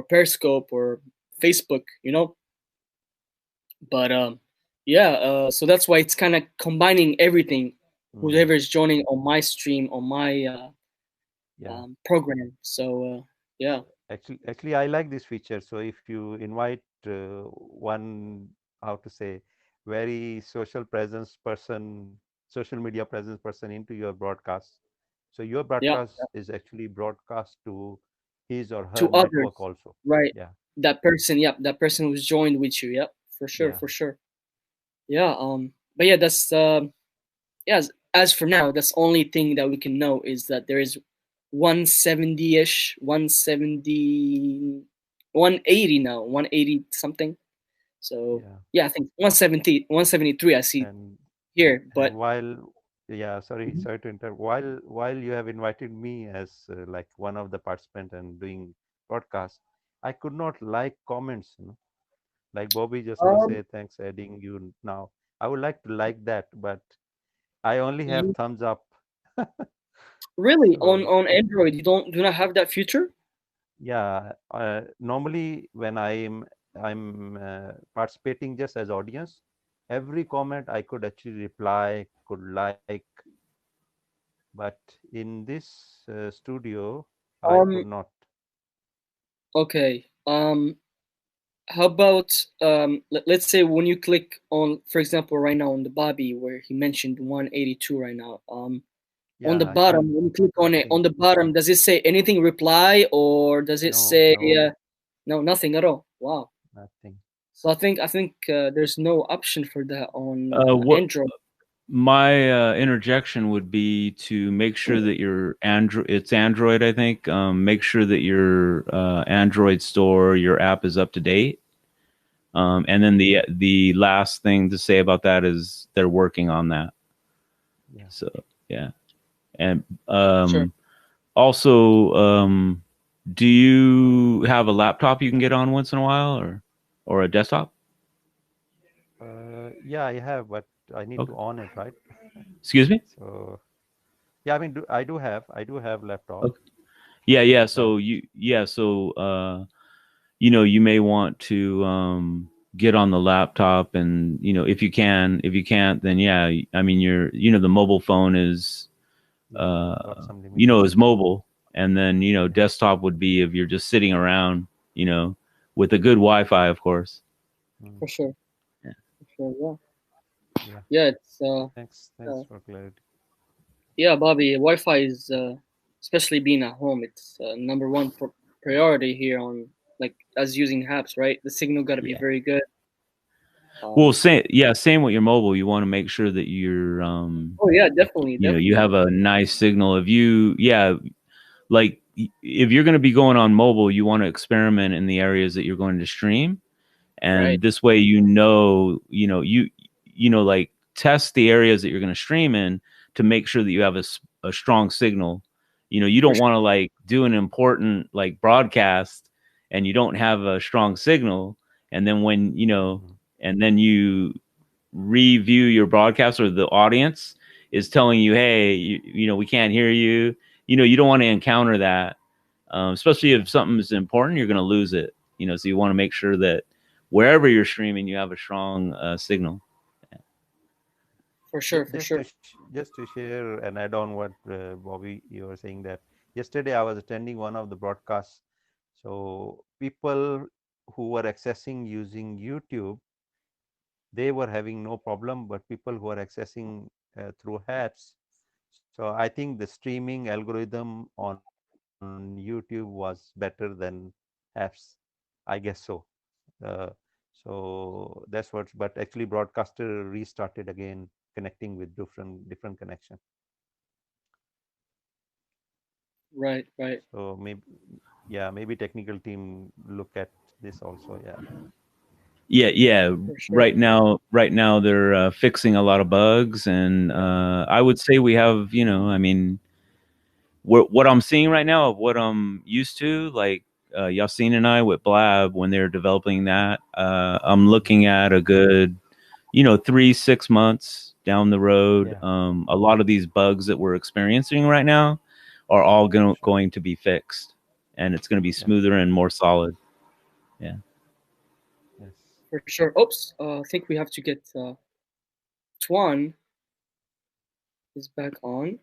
Periscope or Facebook, But yeah, so that's why it's kind of combining everything. Whoever is joining on my stream on my program. So yeah. Actually, I like this feature. So if you invite one, how to say, very social media presence person into your broadcast, so your broadcast is actually broadcast to his or her network also. Right. Yeah. That person. Yep. That person who's joined with you. Yep. For sure. Yeah. But yeah, that's yeah. As for now, that's the only thing that we can know is that there is 170-ish, 170, 180 now, 180 something. So yeah, I think 173 I see here, And but while, yeah, sorry to interrupt. While you have invited me as like one of the participants and doing broadcast, I could not like comments. Like Bobby just now um, say, thanks adding you now. I would like to like that, but I only have you thumbs up. really So on Android you do not have that feature? yeah, normally when I'm participating just as audience, every comment I could actually reply, could like, but in this studio I could Um, not. okay. How about let's say when you click on, for example, right now on the Bobby where he mentioned 182 right now. On the Yeah, I bottom, think when you click on it, on nothing. the bottom, does it say anything reply or does it No, say no, no, nothing at all? Wow. nothing. So I think there's no option for that on What Android. my interjection would be to make sure that your Android, it's Android, I think. Make sure that your Android store, your app is up to date. And then the last thing to say about that is they're working on that. Yeah. So yeah, and Sure. also, do you have a laptop you can get on once in a while, or a desktop? Yeah, I have, but I need Okay. to on it, right? Excuse me. So yeah, I mean, I do have laptop, Okay. Yeah, yeah. but So you may want to get on the laptop, and if you can. If you can't, then yeah, I mean, the mobile phone is yeah, got some is limitations. mobile, and then Yeah. desktop would be if you're just sitting around, with a good Wi-Fi, of course. Mm, For sure. Yeah. For sure. Yeah. yeah. Yeah. It's Thanks for clarity. yeah, Bobby. Wi-Fi is especially being at home. It's number one priority here on like as using apps, right? The signal got to be Yeah. very good. Well, same with your mobile. You want to make sure that you're Oh yeah, definitely, you definitely. have a nice signal. Like if you're going to be going on mobile, you want to experiment in the areas that you're going to stream, Right. and this way like test the areas that you're going to stream in to make sure that you have a strong signal. You For don't want to like do an important like broadcast and you don't have a strong signal, and then Mhm. and then you review your broadcast, or the audience is telling you, hey, we can't hear you. You don't want to encounter that, especially Yeah. if something is important, you're going to lose it. So you want to make sure that wherever you're streaming, you have a strong signal. for sure, for Just to sure. just to share and add on what Bobby, you were saying that yesterday I was attending one of the broadcasts. So people who were accessing using YouTube, they were having no problem, but people who are accessing through apps. So I think the streaming algorithm on YouTube was better than apps. I guess so. Uh, so that's what. But actually, broadcaster restarted again, connecting with different connection. Right, right. So maybe, yeah, maybe technical team look at this also. Yeah. Yeah. For sure. Right now they're fixing a lot of bugs, and Yeah. I would say we have, I mean, what I'm seeing right now of what I'm used to, like Yasin and I with Blab when they're developing that, I'm Mhm. looking at a good, 3-6 months down the road. Yeah. A lot of these bugs that we're experiencing right now are all Sure. going to be fixed, and it's going to be Yeah. smoother and more solid. Yeah. Yes. For sure. Oops. I think we have to get Tuan is back on.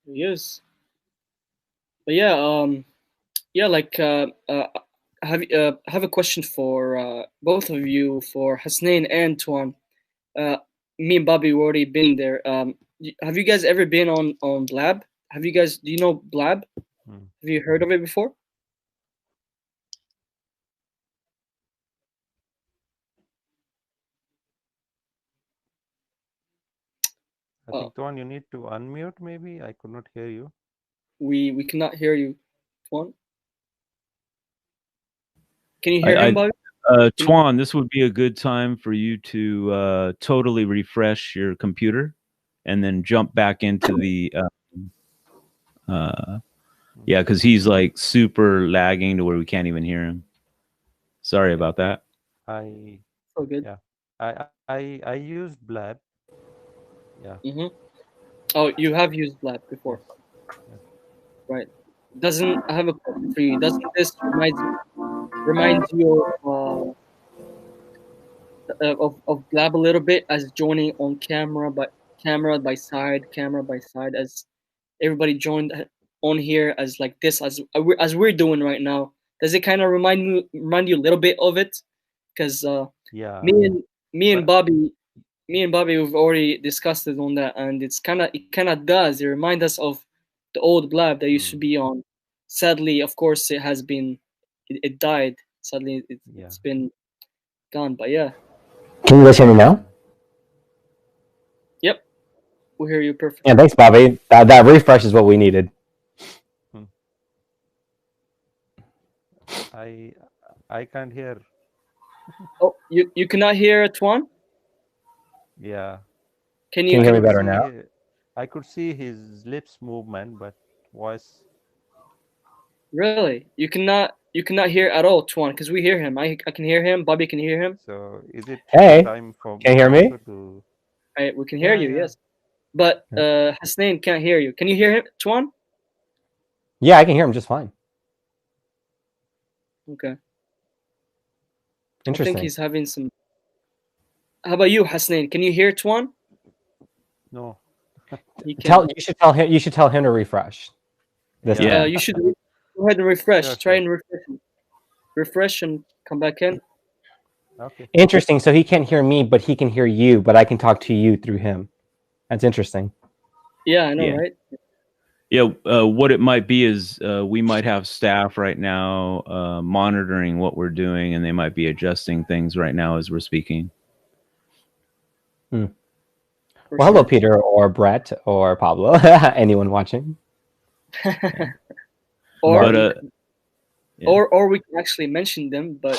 There he is. But yeah, yeah, like I have a question for both of you, for Hasnain and Tuan. Uh, Me and Bobby already been there. Have you guys ever been on Blab? Have you guys? Do you know Blab? Mm. Have you heard of it before? I Uh, think Tuan, you need to unmute. Maybe I could not hear you. we cannot hear you, Tuan. Can you hear I him, Bobby? Tuan, this would be a good time for you to totally refresh your computer and then jump back into the yeah, because he's like super lagging to where we can't even hear him. Sorry about that. I So good. yeah. I used Blab. Yeah. Oh, you have used Blab before, Yes. right? I have a question for you? Doesn't this remind you of Blab a little bit, as joining on camera by side, as everybody joined on here as like this, as we're doing right now? Does it kind of remind you a little bit of it? Because Yeah. me and But Bobby, we've already discussed it on that, and it kind of does. It reminds us of the old Blab that used to be on. Sadly, of course, it died. Sadly, yeah. it's been gone. But yeah, Can you guys hear me now? yep, we hear you perfectly. Yeah, thanks, Bobby. That refresh is what we needed. I can't hear. Oh, you cannot hear Tuan? Yeah. Can Can you you? hear me could better see now? hi- I could see his lips movement, but voice. Really? You cannot hear at all, Tuan, because we hear him. I can hear him. Bobby can hear him. So is it Hey, time for can you me hear me? also to? We can hear you. Yeah. Yes, but Hasnain can't hear you. Can you hear him, Tuan? Yeah, I can hear him just fine. Okay. I think Interesting. he's having some. How about you, Hasnain? Can you hear Tuan? No. He can. You should tell him to refresh. This Yeah. time. You should go ahead and refresh. Sure, Try sure. and refresh. Refresh and come back in. Okay. Interesting. So he can't hear me, but he can hear you, but I can talk to you through him. That's interesting. Yeah, I know, Yeah. right? Yeah, what it might be is we might have staff right now monitoring what we're doing, and they might be adjusting things right now as we're speaking. For Well, hello, sure. Peter or Brett or Pablo. Anyone watching? Or But yeah. or we can actually mention them, but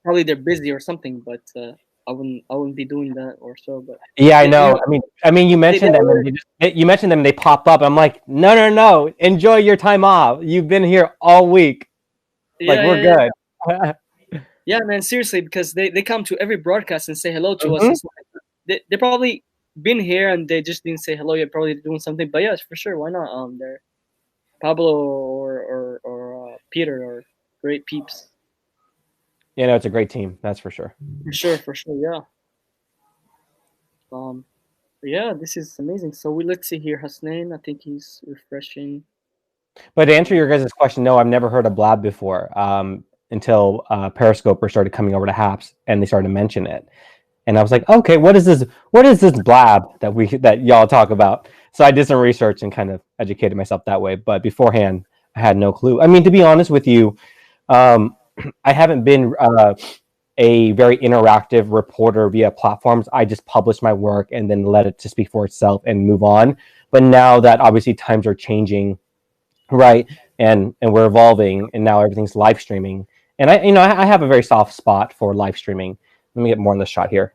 probably they're busy or something. But I wouldn't be doing that or so. But Yeah, I you know. know, I mean, you mentioned them, and you mentioned them, and they pop up. I'm like, no. Enjoy your time off. You've been here all week. Like, we're good. Yeah, man, seriously, because they come to every broadcast and say hello to us. And stuff like that. They probably been here and they just didn't say hello yet. Probably doing something. But yes, for sure, why not? They're Pablo or Peter are great peeps. You know, it's a great team. That's for sure. For sure, yeah. Yeah, this is amazing. So let's see here, Hasnain. I think he's refreshing. But to answer your guys' question, no, I've never heard of Blab before until Periscoper started coming over to Haps and they started to mention it. And I was like, okay, what is this? What is this Blab that y'all talk about? So I did some research and kind of educated myself that way. But beforehand, I had no clue. I mean, to be honest with you, I haven't been a very interactive reporter via platforms. I just publish my work and then let it to speak for itself and move on. But now that obviously times are changing, right, and we're evolving, and now everything's live streaming, and I have a very soft spot for live streaming. Let me get more in the shot here.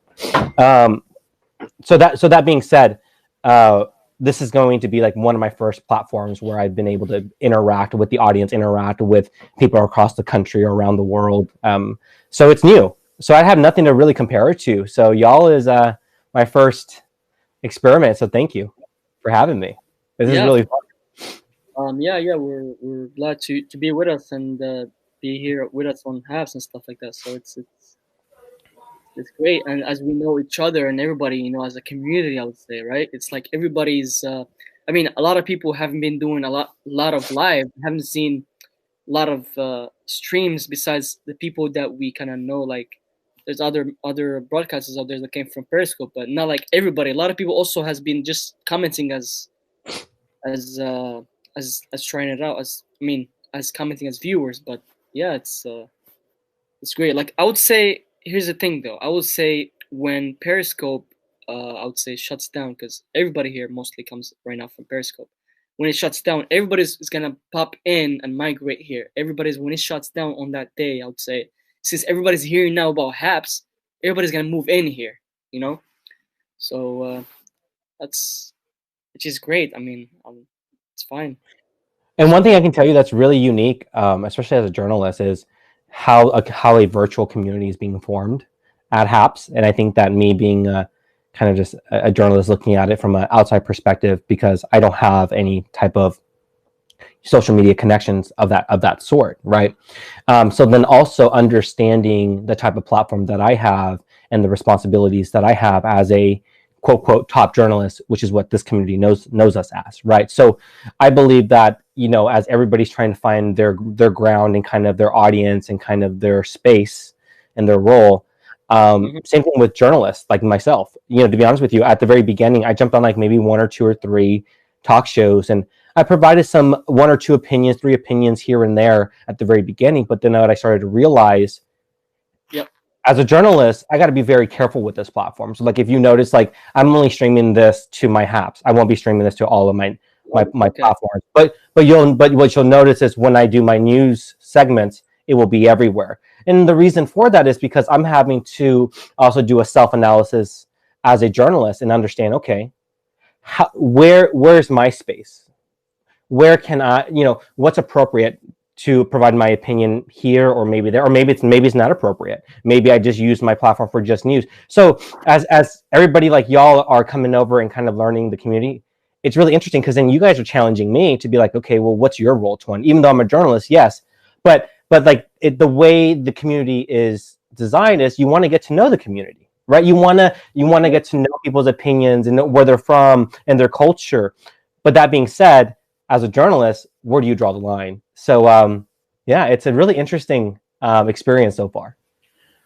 So that being said, this is going to be like one of my first platforms where I've been able to interact with the audience, interact with people across the country or around the world. So it's new, so I have nothing to really compare it to. So y'all is my first experiment, so thank you for having me. This is really fun. Yeah, we're glad to be with us and be here with us on Habs and stuff like that. So it's great, and as we know each other and everybody, as a community, I would say, right? It's like everybody's. I mean, a lot of people haven't been doing a lot of live, haven't seen a lot of streams besides the people that we kind of know. Like, there's other broadcasters out there that came from Periscope, but not like everybody. A lot of people also has been just commenting as trying it out, as commenting as viewers. But yeah, it's great. Like, I would say, here's the thing though. I would say when Periscope, I would say, shuts down, because everybody here mostly comes right now from Periscope. When it shuts down, everybody's is gonna pop in and migrate here. When it shuts down on that day, I would say since everybody's hearing now about Haps, everybody's gonna move in here, you know. So that's, which is great. I mean, it's fine. And one thing I can tell you that's really unique, especially as a journalist, is how a virtual community is being formed at HAPS. And I think that me being kind of just a journalist looking at it from an outside perspective, because I don't have any type of social media connections of that sort, right? So then also understanding the type of platform that I have and the responsibilities that I have as a quote quote top journalist, which is what this community knows us as, right? So I believe that, you know, as everybody's trying to find their ground and kind of their audience and kind of their space and their role, same thing with journalists like myself. You know, to be honest with you, at the very beginning, I jumped on like maybe 1 or 2 or 3 talk shows, and I provided some 1 or 2 opinions, 3 opinions here and there at the very beginning. But then what I started to realize, as a journalist, I got to be very careful with this platform. So like, if you notice, like, I'm only streaming this to my HAPS. I won't be streaming this to all of my platforms. But what you'll notice is when I do my news segments, it will be everywhere. And the reason for that is because I'm having to also do a self-analysis as a journalist and understand, okay, where's my space? Where can I, you know, what's appropriate to provide my opinion here or maybe there, or maybe it's not appropriate. Maybe I just use my platform for just news. So as everybody like y'all are coming over and kind of learning the community, it's really interesting because then you guys are challenging me to be like, okay, well, what's your role, Twin? Even though I'm a journalist, yes, but like the way the community is designed is you want to get to know the community, right? You want to get to know people's opinions and know where they're from and their culture. But that being said, as a journalist, where do you draw the line? So yeah, it's a really interesting experience so far.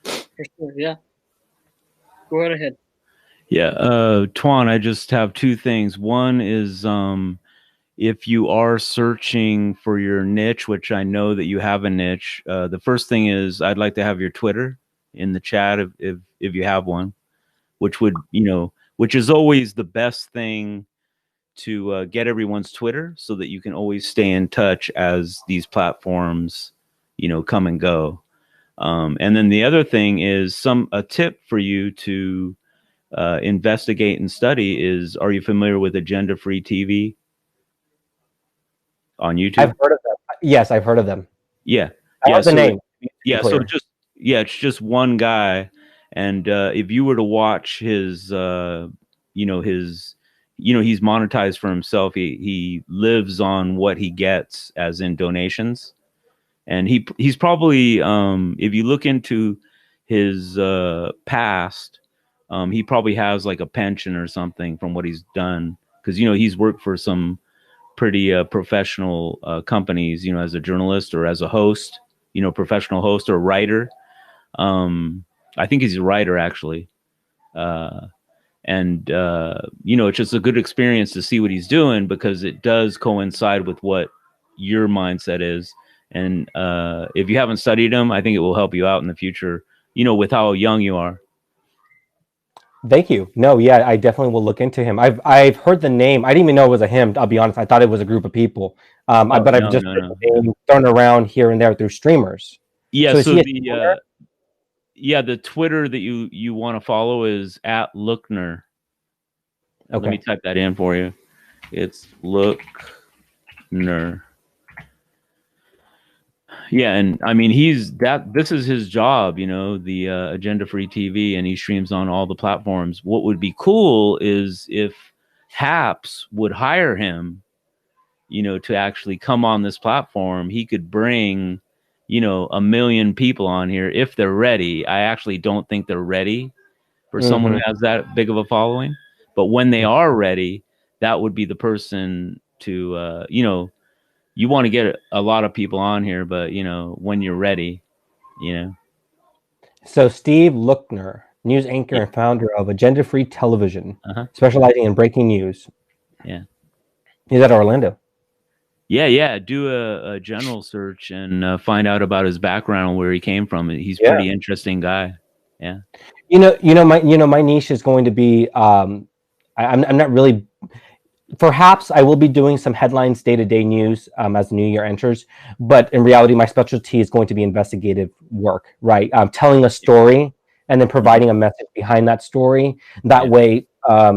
For sure, yeah. Go right ahead. Yeah, Twan, I just have 2 things. One is if you are searching for your niche, which I know that you have a niche, the first thing is I'd like to have your Twitter in the chat if you have one, which would, you know, which is always the best thing to get everyone's Twitter so that you can always stay in touch as these platforms, you know, come and go. And then the other thing is a tip for you to investigate and study is, are you familiar with Agenda Free TV on YouTube? I've heard of them. Yes, I've heard of them. Yeah. I have the name. Yeah. So it's just one guy. And if you were to watch his, he's monetized for himself. He lives on what he gets, as in donations. And he's probably, if you look into his past, he probably has like a pension or something from what he's done. Because, you know, he's worked for some pretty professional companies, you know, as a journalist or as a host, you know, professional host or writer. I think he's a writer, actually. And, you know, it's just a good experience to see what he's doing because it does coincide with what your mindset is. And if you haven't studied him, I think it will help you out in the future, you know, with how young you are. Thank you. No, yeah, I definitely will look into him. I've heard the name. I didn't even know it was a him. I'll be honest. I thought it was a group of people. But I've just heard the name thrown around here and there through streamers. Yeah. So the Twitter that you want to follow is @Lookner. Okay. Let me type that in for you. It's Lookner. Yeah, and I mean this is his job, you know, the Agenda Free TV, and he streams on all the platforms. What would be cool is if HAPS would hire him, you know, to actually come on this platform. He could bring, you know, 1 million people on here if they're ready. I actually don't think they're ready for someone who has that big of a following. But when they are ready, that would be the person to, you know, you want to get a lot of people on here, but, you know, when you're ready, you know. So Steve Lookner, news anchor and founder of Agenda Free Television, specializing in breaking news. Yeah. He's at Orlando. Yeah. Do a general search and find out about his background, where he came from. He's a pretty interesting guy. Yeah. My niche is going to be, I'm not really, for Haps, I will be doing some headlines, day-to-day news as the new year enters. But in reality, my specialty is going to be investigative work, right? Telling a story and then providing a message behind that story. That Yeah. way,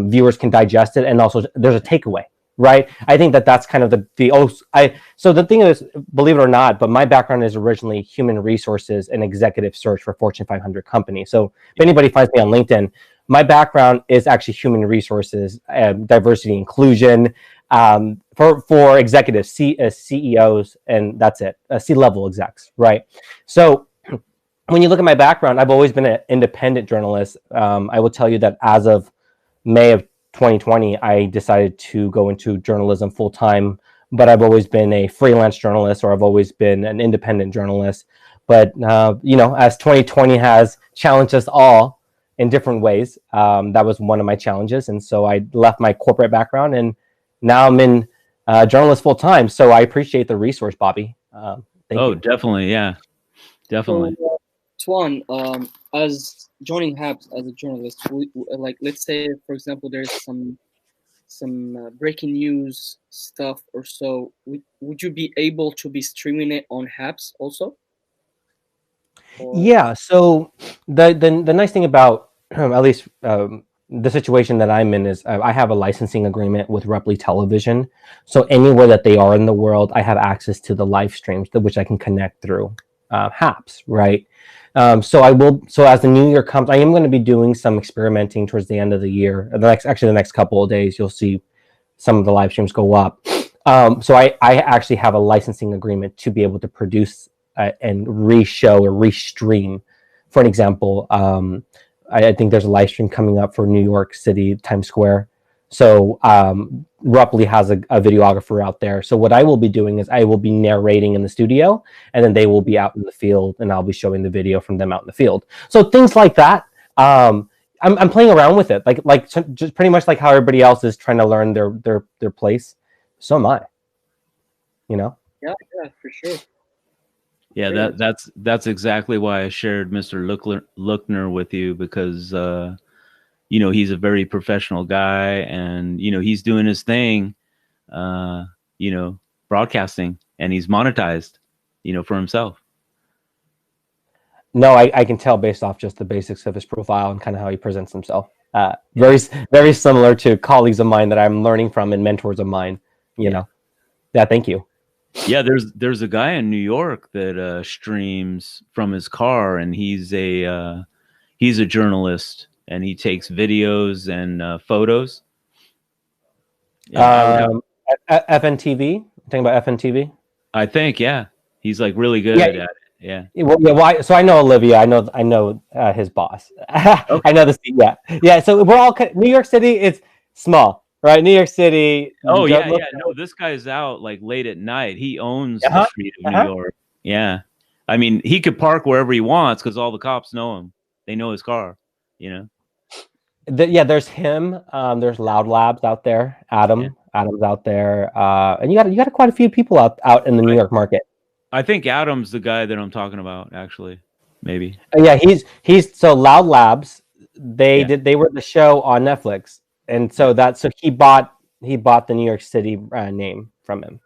viewers can digest it, and also there's a takeaway, right? I think that that's kind of so the thing is, believe it or not, but my background is originally human resources and executive search for Fortune 500 companies. So if anybody finds me on LinkedIn, my background is actually human resources, diversity, inclusion, for executives, CEOs, and that's it, C-level execs, right? So when you look at my background, I've always been an independent journalist. I will tell you that as of May of 2020, I decided to go into journalism full time, but I've always been a freelance journalist, or I've always been an independent journalist. But as 2020 has challenged us all in different ways, that was one of my challenges, and so I left my corporate background, and now I'm in journalist full time. So I appreciate the resource, Bobby. Thank you. Definitely, yeah, definitely. So, Tuan, as joining HAPS as a journalist, like let's say, for example, there's some breaking news stuff or so. Would you be able to be streaming it on HAPS also? Yeah. So the nice thing about at least the situation that I'm in is I have a licensing agreement with Reply Television. So anywhere that they are in the world, I have access to the live streams, which I can connect through HAPS, right? So I will. So as the new year comes, I am going to be doing some experimenting towards the end of the year. The next couple of days, you'll see some of the live streams go up. So I actually have a licensing agreement to be able to produce and re-show or re-stream. For an example, I think there's a live stream coming up for New York City, Times Square. So Reply has a videographer out there. So what I will be doing is I will be narrating in the studio, and then they will be out in the field, and I'll be showing the video from them out in the field. So things like that. I'm playing around with it, like just pretty much like how everybody else is trying to learn their place. So am I. Yeah, for sure. Yeah, that's exactly why I shared Mr. Lookner with you, because he's a very professional guy, and he's doing his thing, broadcasting, and he's monetized, for himself. No, I can tell based off just the basics of his profile and kind of how he presents himself. Very similar to colleagues of mine that I'm learning from and mentors of mine. Yeah, thank you. Yeah, there's a guy in New York that streams from his car, and he's a journalist, and he takes videos and photos. Yeah, FNTV. Talking about FNTV. I think, yeah, he's like really good at it. Yeah. Well, so I know Olivia. I know his boss. Okay. I know the yeah. So we're all New York City. It's small, right? New York City. Oh yeah. No, this guy's out like late at night. He owns the street of New York. Yeah. I mean, he could park wherever he wants because all the cops know him. They know his car. There's him. There's Loud Labs out there. Adam's out there. And you got quite a few people out in the New York market. I think Adam's the guy that I'm talking about, actually. Maybe. Yeah, he's so Loud Labs. They were the show on Netflix, and so he bought the New York City name from him.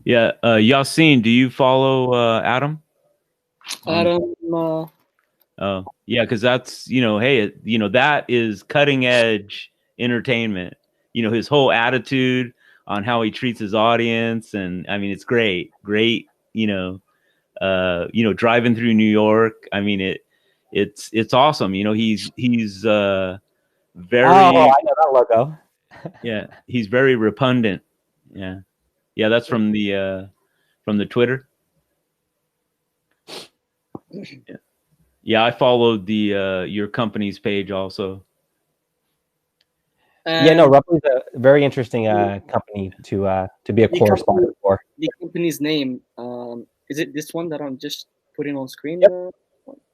Yeah, Yassine, do you follow Adam? Adam. Oh yeah, because that's hey, that is cutting edge entertainment. His whole attitude on how he treats his audience, and I mean, it's great. Driving through New York. I mean, it's awesome. He's very. Oh, I know that logo. Yeah, he's very repugnant. Yeah, that's from the Twitter. Yeah, I followed the your company's page also. Reply's a very interesting company to be a correspondent for. The company's name. Is it this one that I'm just putting on screen? Yep.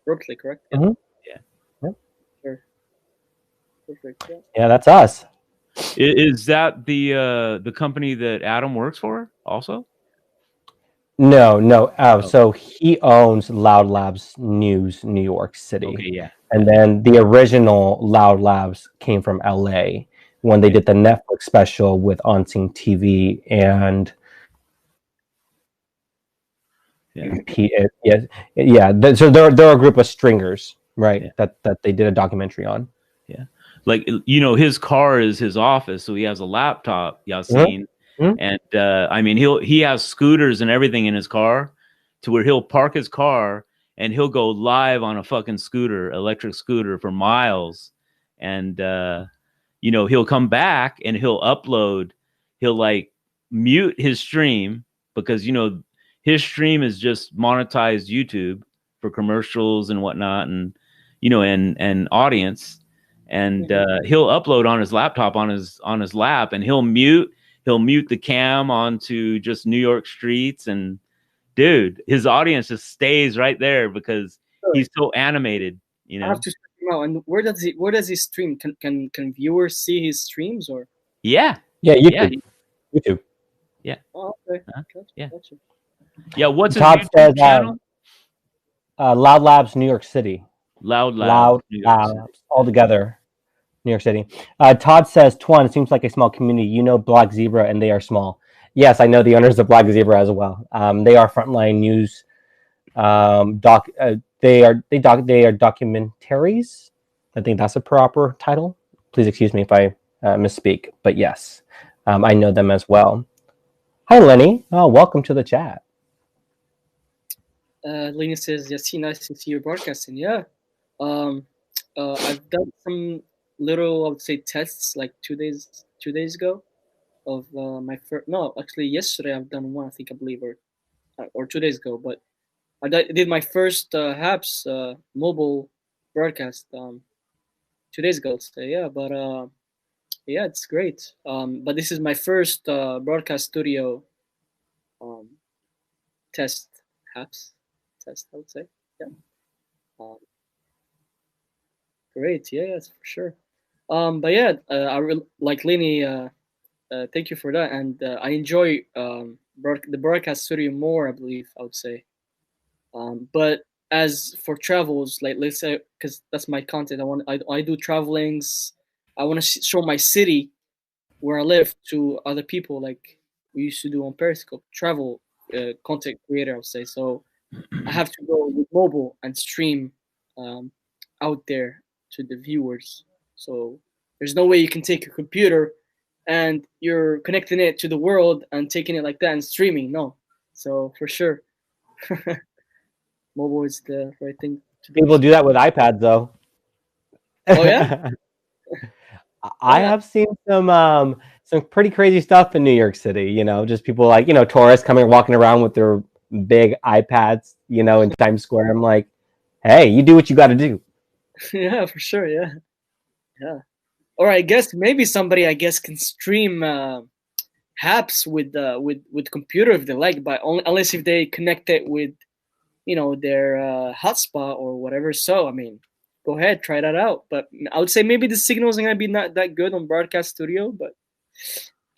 Reply, correct? Mm-hmm. Yeah. Sure. Perfect. Yeah, that's us. Is that the company that Adam works for also? No. So he owns Loud Labs News, New York City. Okay, yeah. And then the original Loud Labs came from LA. when they did the Netflix special with On Scene TV and So they're a group of stringers, right? Yeah. That they did a documentary on. Yeah, like his car is his office, so he has a laptop, Yassine, and I mean he has scooters and everything in his car, to where he'll park his car and he'll go live on a fucking scooter, electric scooter, for miles, and he'll come back and he'll upload, he'll like mute his stream, because his stream is just monetized YouTube for commercials and whatnot, and and audience, and he'll upload on his laptop, on his lap, and he'll mute the cam onto just New York streets, and dude, his audience just stays right there because he's so animated. I have to check him out. And where does he stream? Can viewers see his streams or? Yeah, YouTube. YouTube. Yeah. Oh, okay. Yeah. Gotcha. Yeah. What's his Todd YouTube says, channel? Loud Labs, New York City. Loud Labs, all together, New York City. Todd says, Twan, seems like a small community. Black Zebra, and they are small. Yes, I know the owners of Black Zebra as well. They are Frontline News. They are documentaries. I think that's a proper title. Please excuse me if I misspeak, but yes, I know them as well. Hi, Lenny. Welcome to the chat. Lenny says, Yassine, nice to see you broadcasting. Yeah. I've done some little, I would say, tests like 2 days ago of my first. No, actually, yesterday I've done one, I believe, or 2 days ago. But I did my first HAPS mobile broadcast 2 days ago. So yeah, but yeah, it's great. But this is my first broadcast studio test HAPS test, I would say. Yeah. Great. Yeah, yes, for sure. But yeah, I like Lenny. Thank you for that, and I enjoy the broadcast studio more, I believe I would say. But as for travels, like let's say, because that's my content, I do travelings. I want to show my city where I live to other people, like we used to do on Periscope. Travel content creator, I would say. So I have to go with mobile and stream out there to the viewers. So there's no way you can take your computer and you're connecting it to the world and taking it like that and streaming. No. So for sure, mobile is the right thing to do. People do that with iPads, though. Oh yeah. I have seen some pretty crazy stuff in New York City. Just people like tourists walking around with their big iPads, in Times Square. I'm like, hey, you do what you got to do. Yeah, for sure. Yeah. Or I guess maybe somebody can stream HAPS with computer if they like, but unless if they connect it with their hotspot or whatever. So I mean, go ahead, try that out. But I would say maybe the signal isn't gonna be not that good on Broadcast Studio, but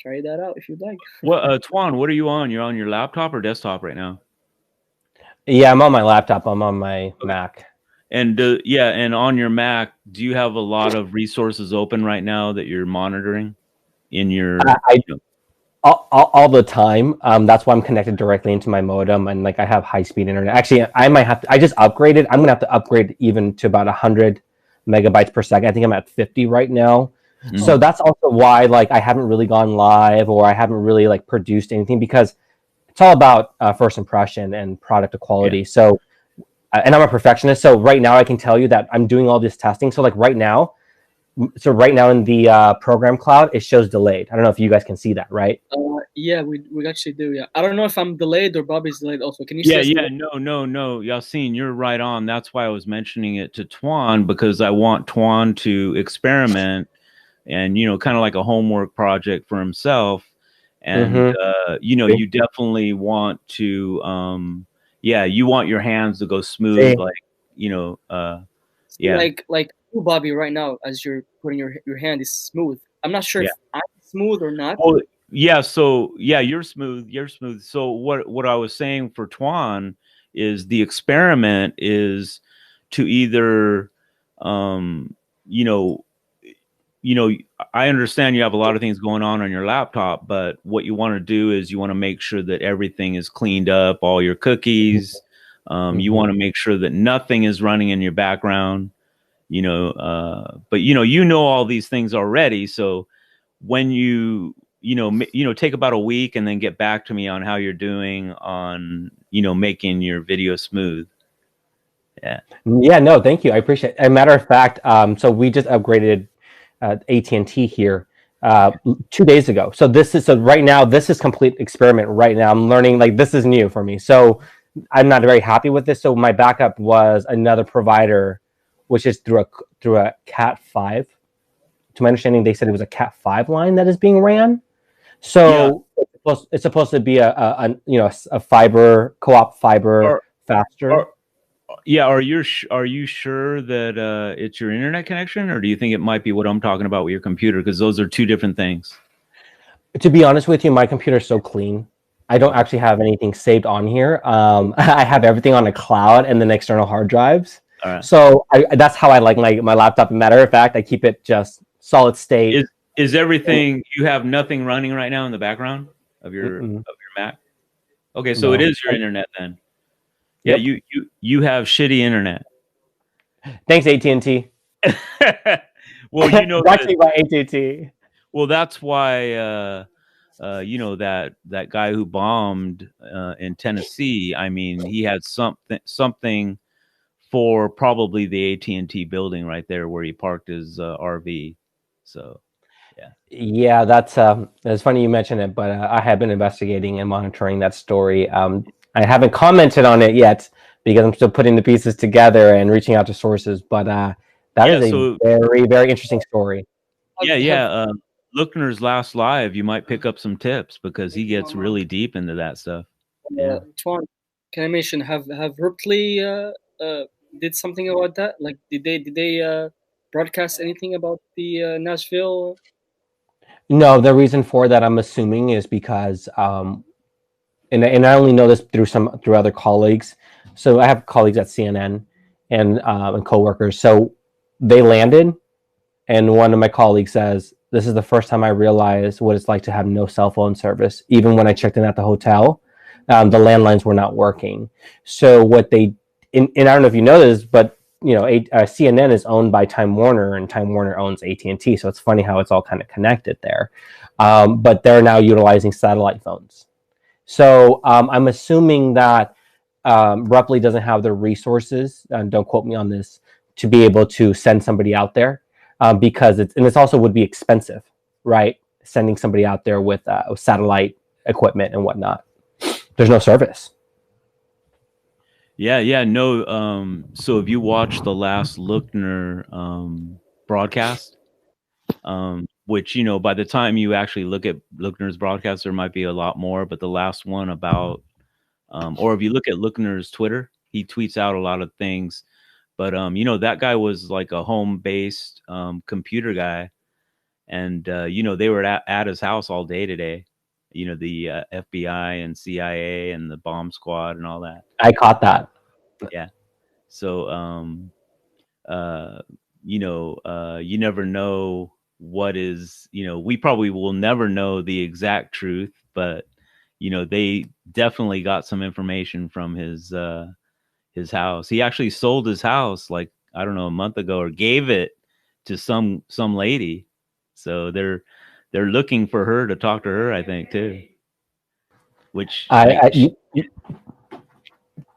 try that out if you'd like. Well, Twan, what are you on? You're on your laptop or desktop right now? Yeah, I'm on my laptop. I'm on my Mac. And and on your Mac, do you have a lot of resources open right now that you're monitoring in your? All the time. That's why I'm connected directly into my modem, and like I have high-speed internet. Actually, I might have to. I just upgraded. I'm gonna have to upgrade even to about 100 megabytes per second. I think I'm at 50 right now. Mm-hmm. So that's also why like I haven't really gone live, or I haven't really like produced anything, because it's all about first impression and product quality. Yeah. So, and I'm a perfectionist. So right now I can tell you that I'm doing all this testing. So like right now in the program cloud, it shows delayed. I don't know if you guys can see that, right? Yeah, we actually do. Yeah, I don't know if I'm delayed or Bobby's delayed also. Can you see? Yeah, no, Yassine, you're right on. That's why I was mentioning it to Twan, because I want Twan to experiment and kind of like a homework project for himself. And you definitely want to you want your hands to go smooth, like like you, Bobby, right now as you're putting your hand is smooth. I'm not sure if I'm smooth or not. Well, yeah, so you're smooth. So what I was saying for Twan is the experiment is to either you know, I understand you have a lot of things going on your laptop, but what you want to do is you want to make sure that everything is cleaned up, all your cookies. You want to make sure that nothing is running in your background, you know, but you know all these things already. So when you take about a week and then get back to me on how you're doing on, making your video smooth. Yeah, no, thank you. I appreciate it. As a matter of fact, so we just upgraded AT&T here 2 days ago. So right now, this is complete experiment right now. I'm learning, like, this is new for me. So I'm not very happy with this. So my backup was another provider, which is through a Cat 5. To my understanding, they said it was a Cat 5 line that is being ran. So it's supposed to be a fiber co-op fiber faster. Are you sure that it's your internet connection, or do you think it might be what I'm talking about with your computer? Because those are two different things. To be honest with you, my computer's so clean. I don't actually have anything saved on here. I have everything on a cloud and then external hard drives. All right. So that's how I like my laptop. Matter of fact, I keep it just solid state. Is everything, you have nothing running right now in the background of your Mac? Okay, so it is your internet then. Yeah, yep. You have shitty internet. Thanks, AT&T. Well, actually by AT&T. Well, that's why that guy who bombed in Tennessee. I mean, he had something for probably the AT&T building right there where he parked his RV. So, yeah, that's funny you mentioned it, but I have been investigating and monitoring that story. I haven't commented on it yet because I'm still putting the pieces together and reaching out to sources. But that is a very, very interesting story. Yeah. Lookner's last live, you might pick up some tips because he gets really deep into that stuff. Yeah. Tuan, can I mention have Ripley did something about that? Like, did they broadcast anything about the Nashville? No, the reason for that, I'm assuming, is because and I only know this through other colleagues. So I have colleagues at CNN and coworkers. So they landed, and one of my colleagues says, "This is the first time I realized what it's like to have no cell phone service. Even when I checked in at the hotel, the landlines were not working." So what they, and I don't know if you know this, but CNN is owned by Time Warner, and Time Warner owns AT&T. So it's funny how it's all kind of connected there. But they're now utilizing satellite phones. So I'm assuming that Ripley doesn't have the resources, and don't quote me on this, to be able to send somebody out there because it's also would be expensive, right? Sending somebody out there with satellite equipment and whatnot. There's no service. Yeah, no. So if you watch the last Lookner broadcast, which, by the time you actually look at Lookner's broadcast, there might be a lot more, but the last one about, or if you look at Lookner's Twitter, he tweets out a lot of things, but, that guy was like a home-based computer guy, and, they were at his house all day today, the FBI and CIA and the bomb squad and all that. I caught that. Yeah. So, you never know what is, we probably will never know the exact truth, but, they definitely got some information from his house. He actually sold his house, like, I don't know, a month ago, or gave it to some lady. So they're looking for her to talk to her, I think, too. Which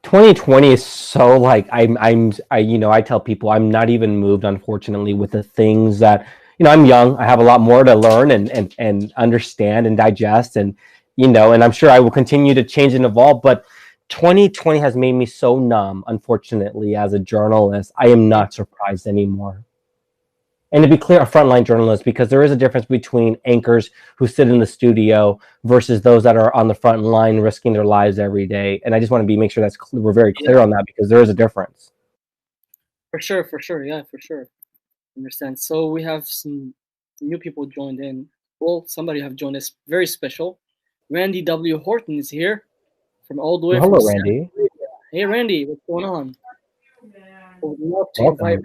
2020 is so, like, I tell people I'm not even moved, unfortunately, with the things that, I'm young. I have a lot more to learn and understand and digest, and and I'm sure I will continue to change and evolve. But 2020 has made me so numb, unfortunately, as a journalist. I am not surprised anymore. And to be clear, a frontline journalist, because there is a difference between anchors who sit in the studio versus those that are on the front line risking their lives every day. And I just want to make sure we're very clear on that, because there is a difference. For sure. Yeah, for sure. Understand. So we have some new people joined in. Well, somebody have joined us. Very special. Randy W. Horton is here from all the way Hello, from Randy. Hey, Randy, what's going on? Would love to invite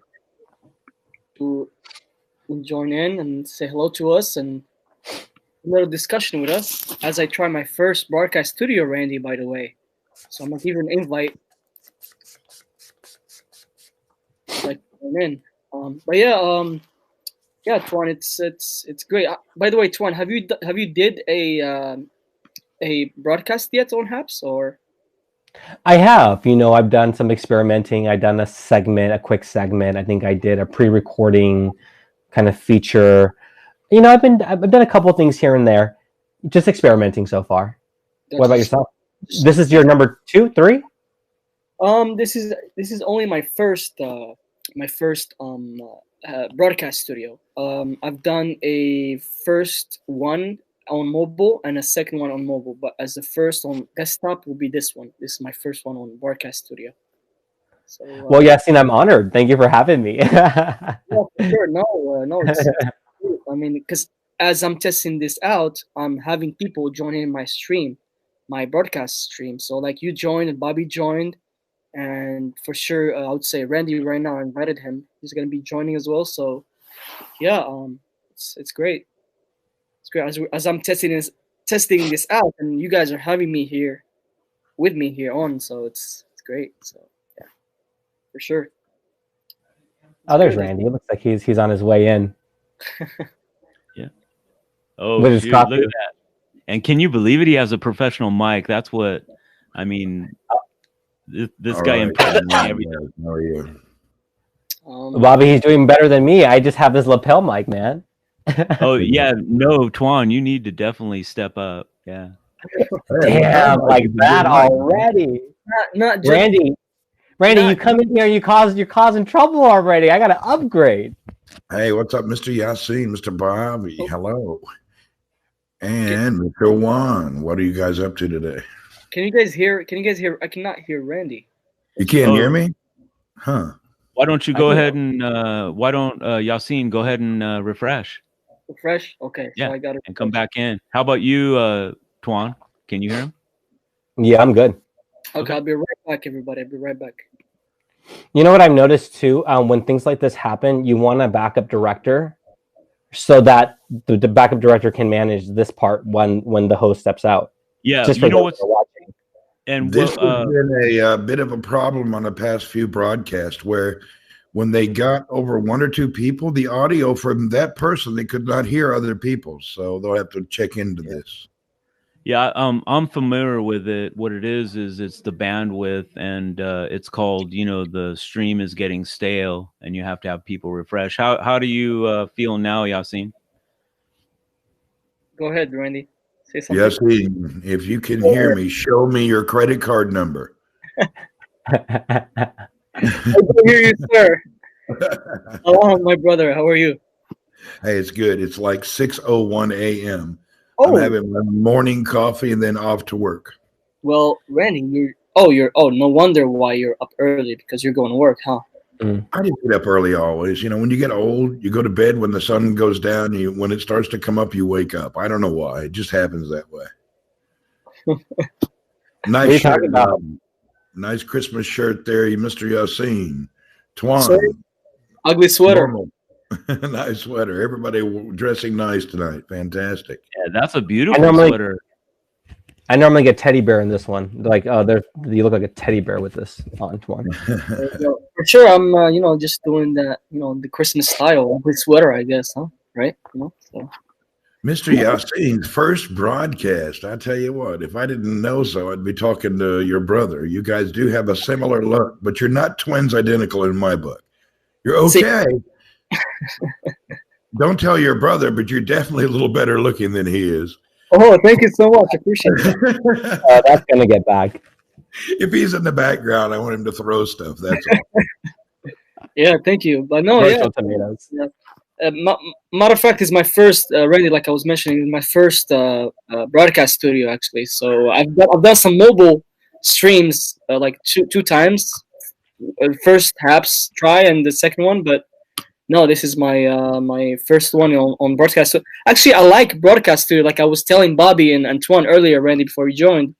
to join in and say hello to us and a little discussion with us as I try my first broadcast studio, Randy, by the way. So I'm gonna give you an invite. Like join in. But yeah, Twan, it's great. By the way, Twan, have you did a broadcast yet on Haps or? I have, I've done some experimenting. I've done a quick segment. I think I did a pre-recording kind of feature. I've done a couple of things here and there, just experimenting so far. Gotcha. What about yourself? This is your number 2, 3? This is only my first broadcast studio. I've done a first one on mobile and a second one on mobile, but as the first on desktop will be this one. This is my first one on broadcast studio. So, well, Yasin, I'm honored. Thank you for having me. Yeah, for sure. No, it's, I mean, because as I'm testing this out, I'm having people join in my stream, my broadcast stream. So like you joined and Bobby joined, and for sure, I would say Randy right now. I invited him. He's gonna be joining as well. So yeah, it's great. It's great as I'm testing this out, and you guys are having me here with me here on. So it's great. So yeah, for sure. Oh, there's Randy. It looks like he's on his way in. Yeah. Oh, With his shoot, coffee. look at that. And can you believe it? He has a professional mic. That's what I mean. This guy impressed me every time. How are you? Bobby, he's doing better than me. I just have this lapel mic, man. Oh yeah, no, Twan, you need to definitely step up. Yeah. Damn, like that already. Not just, Randy, you come in here and you're causing trouble already. I gotta upgrade. Hey, what's up, Mr. Yasin, Mr. Bobby? Hello. And Mr. Juan, what are you guys up to today? Can you guys hear? I cannot hear Randy. You can't hear me? Huh. Why don't you go ahead and Yasin go ahead and refresh? Refresh? Okay. Yeah, So I got it. and come back in. How about you, Twan? Can you hear him? Yeah, I'm good. Okay, I'll be right back, everybody. I'll be right back. You know what I've noticed too? When things like this happen, you want a backup director so that the backup director can manage this part when the host steps out. Yeah, Just you for know those what's who are watching. and This what, has been a bit of a problem on the past few broadcasts where when they got over 1 or 2 people, the audio from that person, they could not hear other people. So they'll have to check into this. yeah, I'm familiar with it. What it is it's the bandwidth, and it's called, the stream is getting stale, and you have to have people refresh. How do you feel now, Yasin? Go ahead, Randy. Say something. Yes, if you can hear me, show me your credit card number. I can hear you, sir. Hello, my brother. How are you? Hey, it's good. It's like 6:01 a.m. Oh, I'm having my morning coffee and then off to work. well, Randy, no wonder why you're up early because you're going to work, huh? I didn't get up early always. When you get old, you go to bed when the sun goes down. When it starts to come up, you wake up. I don't know why. It just happens that way. Nice shirt. Nice Christmas shirt there, Mr. Yasin. Twan. Sorry? Ugly sweater. Normal. Nice sweater. Everybody dressing nice tonight. Fantastic. Yeah, that's a beautiful sweater. I normally get teddy bear in this one. Like, you look like a teddy bear with this on one. For sure, I'm just doing that, the Christmas style with sweater, I guess, huh? Right? So. Mr. Yasin's first broadcast. I tell you what, if I didn't know so, I'd be talking to your brother. You guys do have a similar look, but you're not twins identical in my book. You're okay. Don't tell your brother, but you're definitely a little better looking than he is. Oh, thank you so much. I appreciate it. That's gonna get back. If he's in the background, I want him to throw stuff. That's all. Yeah, thank you. But no, Tomatoes. Yeah. Matter of fact, it's my first, Randy, like I was mentioning, my first broadcast studio actually. So I've done some mobile streams like two times. First Haps try and the second one, but no, this is my my first one on broadcast. So actually, I like broadcast studio. Like I was telling Bobby and Antoine earlier, Randy, before you joined.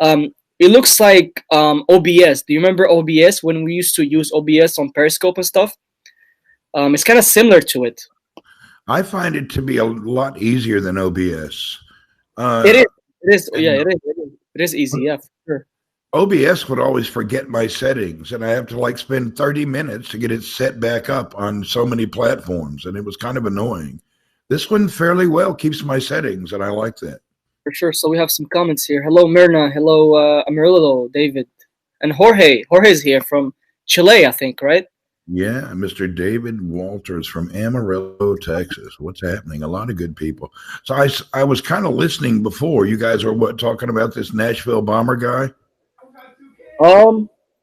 It looks like OBS. Do you remember OBS when we used to use OBS on Periscope and stuff? It's kind of similar to it. I find it to be a lot easier than OBS. It is. It is. Yeah, it is. It is easy. Yeah, for sure. OBS would always forget my settings, and I have to like spend 30 minutes to get it set back up on so many platforms, and it was kind of annoying. This one fairly well keeps my settings, and I like that. For sure. So we have some comments here. Hello, Myrna. Hello, Amarillo, David, and Jorge. Jorge's here from Chile, I think, right? Yeah, Mr. David Walters from Amarillo, Texas. What's happening? A lot of good people. So I was kind of listening before. You guys are talking about this Nashville bomber guy?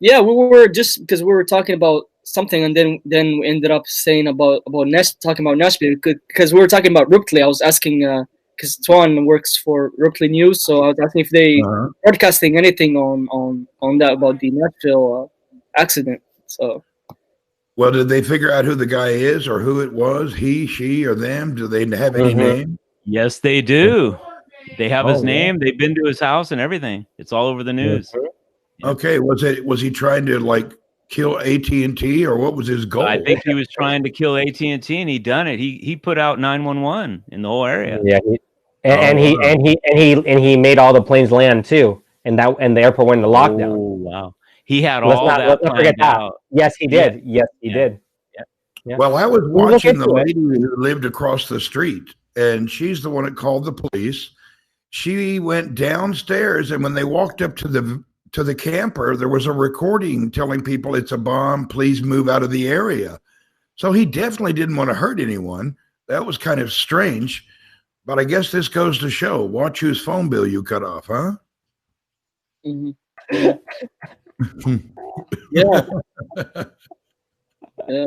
Yeah, we were just because we were talking about something, and then we ended up saying about talking about Nashville because we were talking about Ripley. I was asking because Twan works for Ripley News, so I was asking if they broadcasting anything on that about the Nashville accident. So. Well, did they figure out who the guy is or who it was? He, she, or them? Do they have any name? Yes, they do. They have his name. They've been to his house and everything. It's all over the news. Okay, was he trying to like kill AT&T, or what was his goal? I think he was trying to kill AT&T, and he done it. He put out 911 in the whole area. Yeah, he made all the planes land too, and the airport went into lockdown. Oh wow. He had let's not forget that. Yes, he did. Yes, he did. Yeah. Well, I was watching the lady who lived across the street, and she's the one that called the police. She went downstairs, and when they walked up to the camper, there was a recording telling people it's a bomb. Please move out of the area. So he definitely didn't want to hurt anyone. That was kind of strange, but I guess this goes to show. Watch whose phone bill you cut off, huh? Mm-hmm. Yeah. Yeah.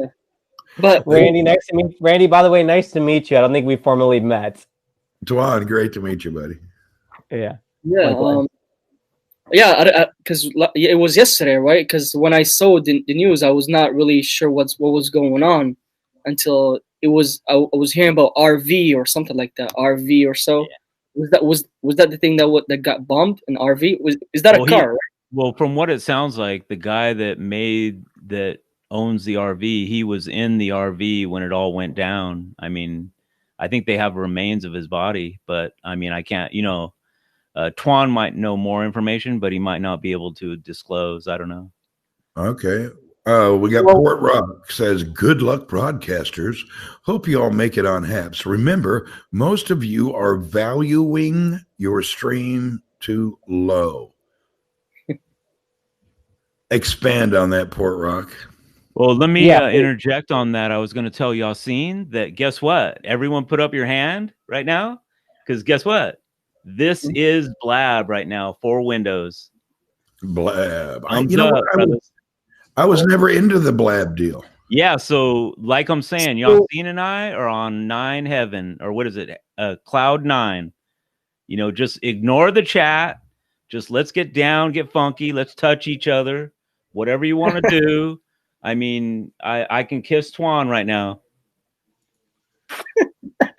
But Randy, nice to meet. Randy, by the way, nice to meet you. I don't think we formally met. Tuan, great to meet you, buddy. Yeah. Yeah. Because it was yesterday, right? Because when I saw the news, I was not really sure what was going on until it was. I was hearing about RV or something like that. RV or so. Yeah. Was that the thing that got bombed? An RV? Is that a car? Right? Well, from what it sounds like, the guy that owns the RV, he was in the RV when it all went down. I mean, I think they have remains of his body, but I mean, I can't, Twan might know more information, but he might not be able to disclose. I don't know. Okay. We got Port Rock says, good luck, broadcasters. Hope you all make it on HAPS. Remember, most of you are valuing your stream too low. Expand on that, Port Rock. Well, let me interject on that. I was going to tell Yassine that guess what? Everyone put up your hand right now, because guess what? This is Blab right now for Windows. Blab. I was never into the Blab deal. Yeah, so like I'm saying, Yassine and I are on 9 heaven, or what is it? Cloud 9. Just ignore the chat. Just let's get down, get funky. Let's touch each other. Whatever you want to do. I mean, I can kiss Twan right now.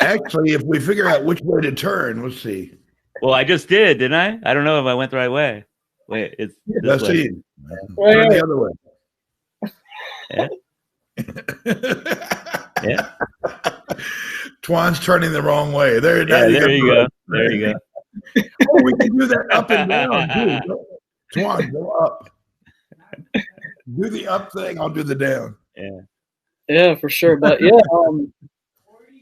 Actually, if we figure out which way to turn, let's see. Well, I just did, didn't I? I don't know if I went the right way. Wait, it's this way. See. Turn the other way. Yeah. Twan's turning the wrong way. There you go. There you go. Oh, we can do that up and down too. Twan, go up. Do the up thing. I'll do the down. Yeah, for sure. But yeah,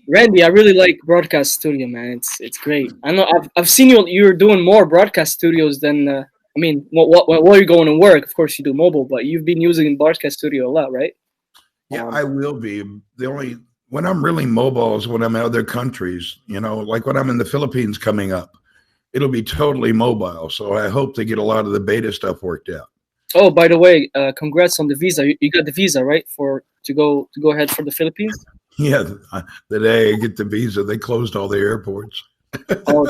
Randy, I really like Broadcast Studio, man. It's great. I know I've seen you're doing more Broadcast Studios than I mean, what are you going to work? Of course, you do mobile, but you've been using Broadcast Studio a lot, right? Yeah, I will be. When I'm really mobile is when I'm in other countries. Like when I'm in the Philippines coming up, it'll be totally mobile. So I hope they get a lot of the beta stuff worked out. Oh, by the way, congrats on the visa. You got the visa, right, to go ahead for the Philippines? Yeah, the day I get the visa, they closed all the airports. Oh,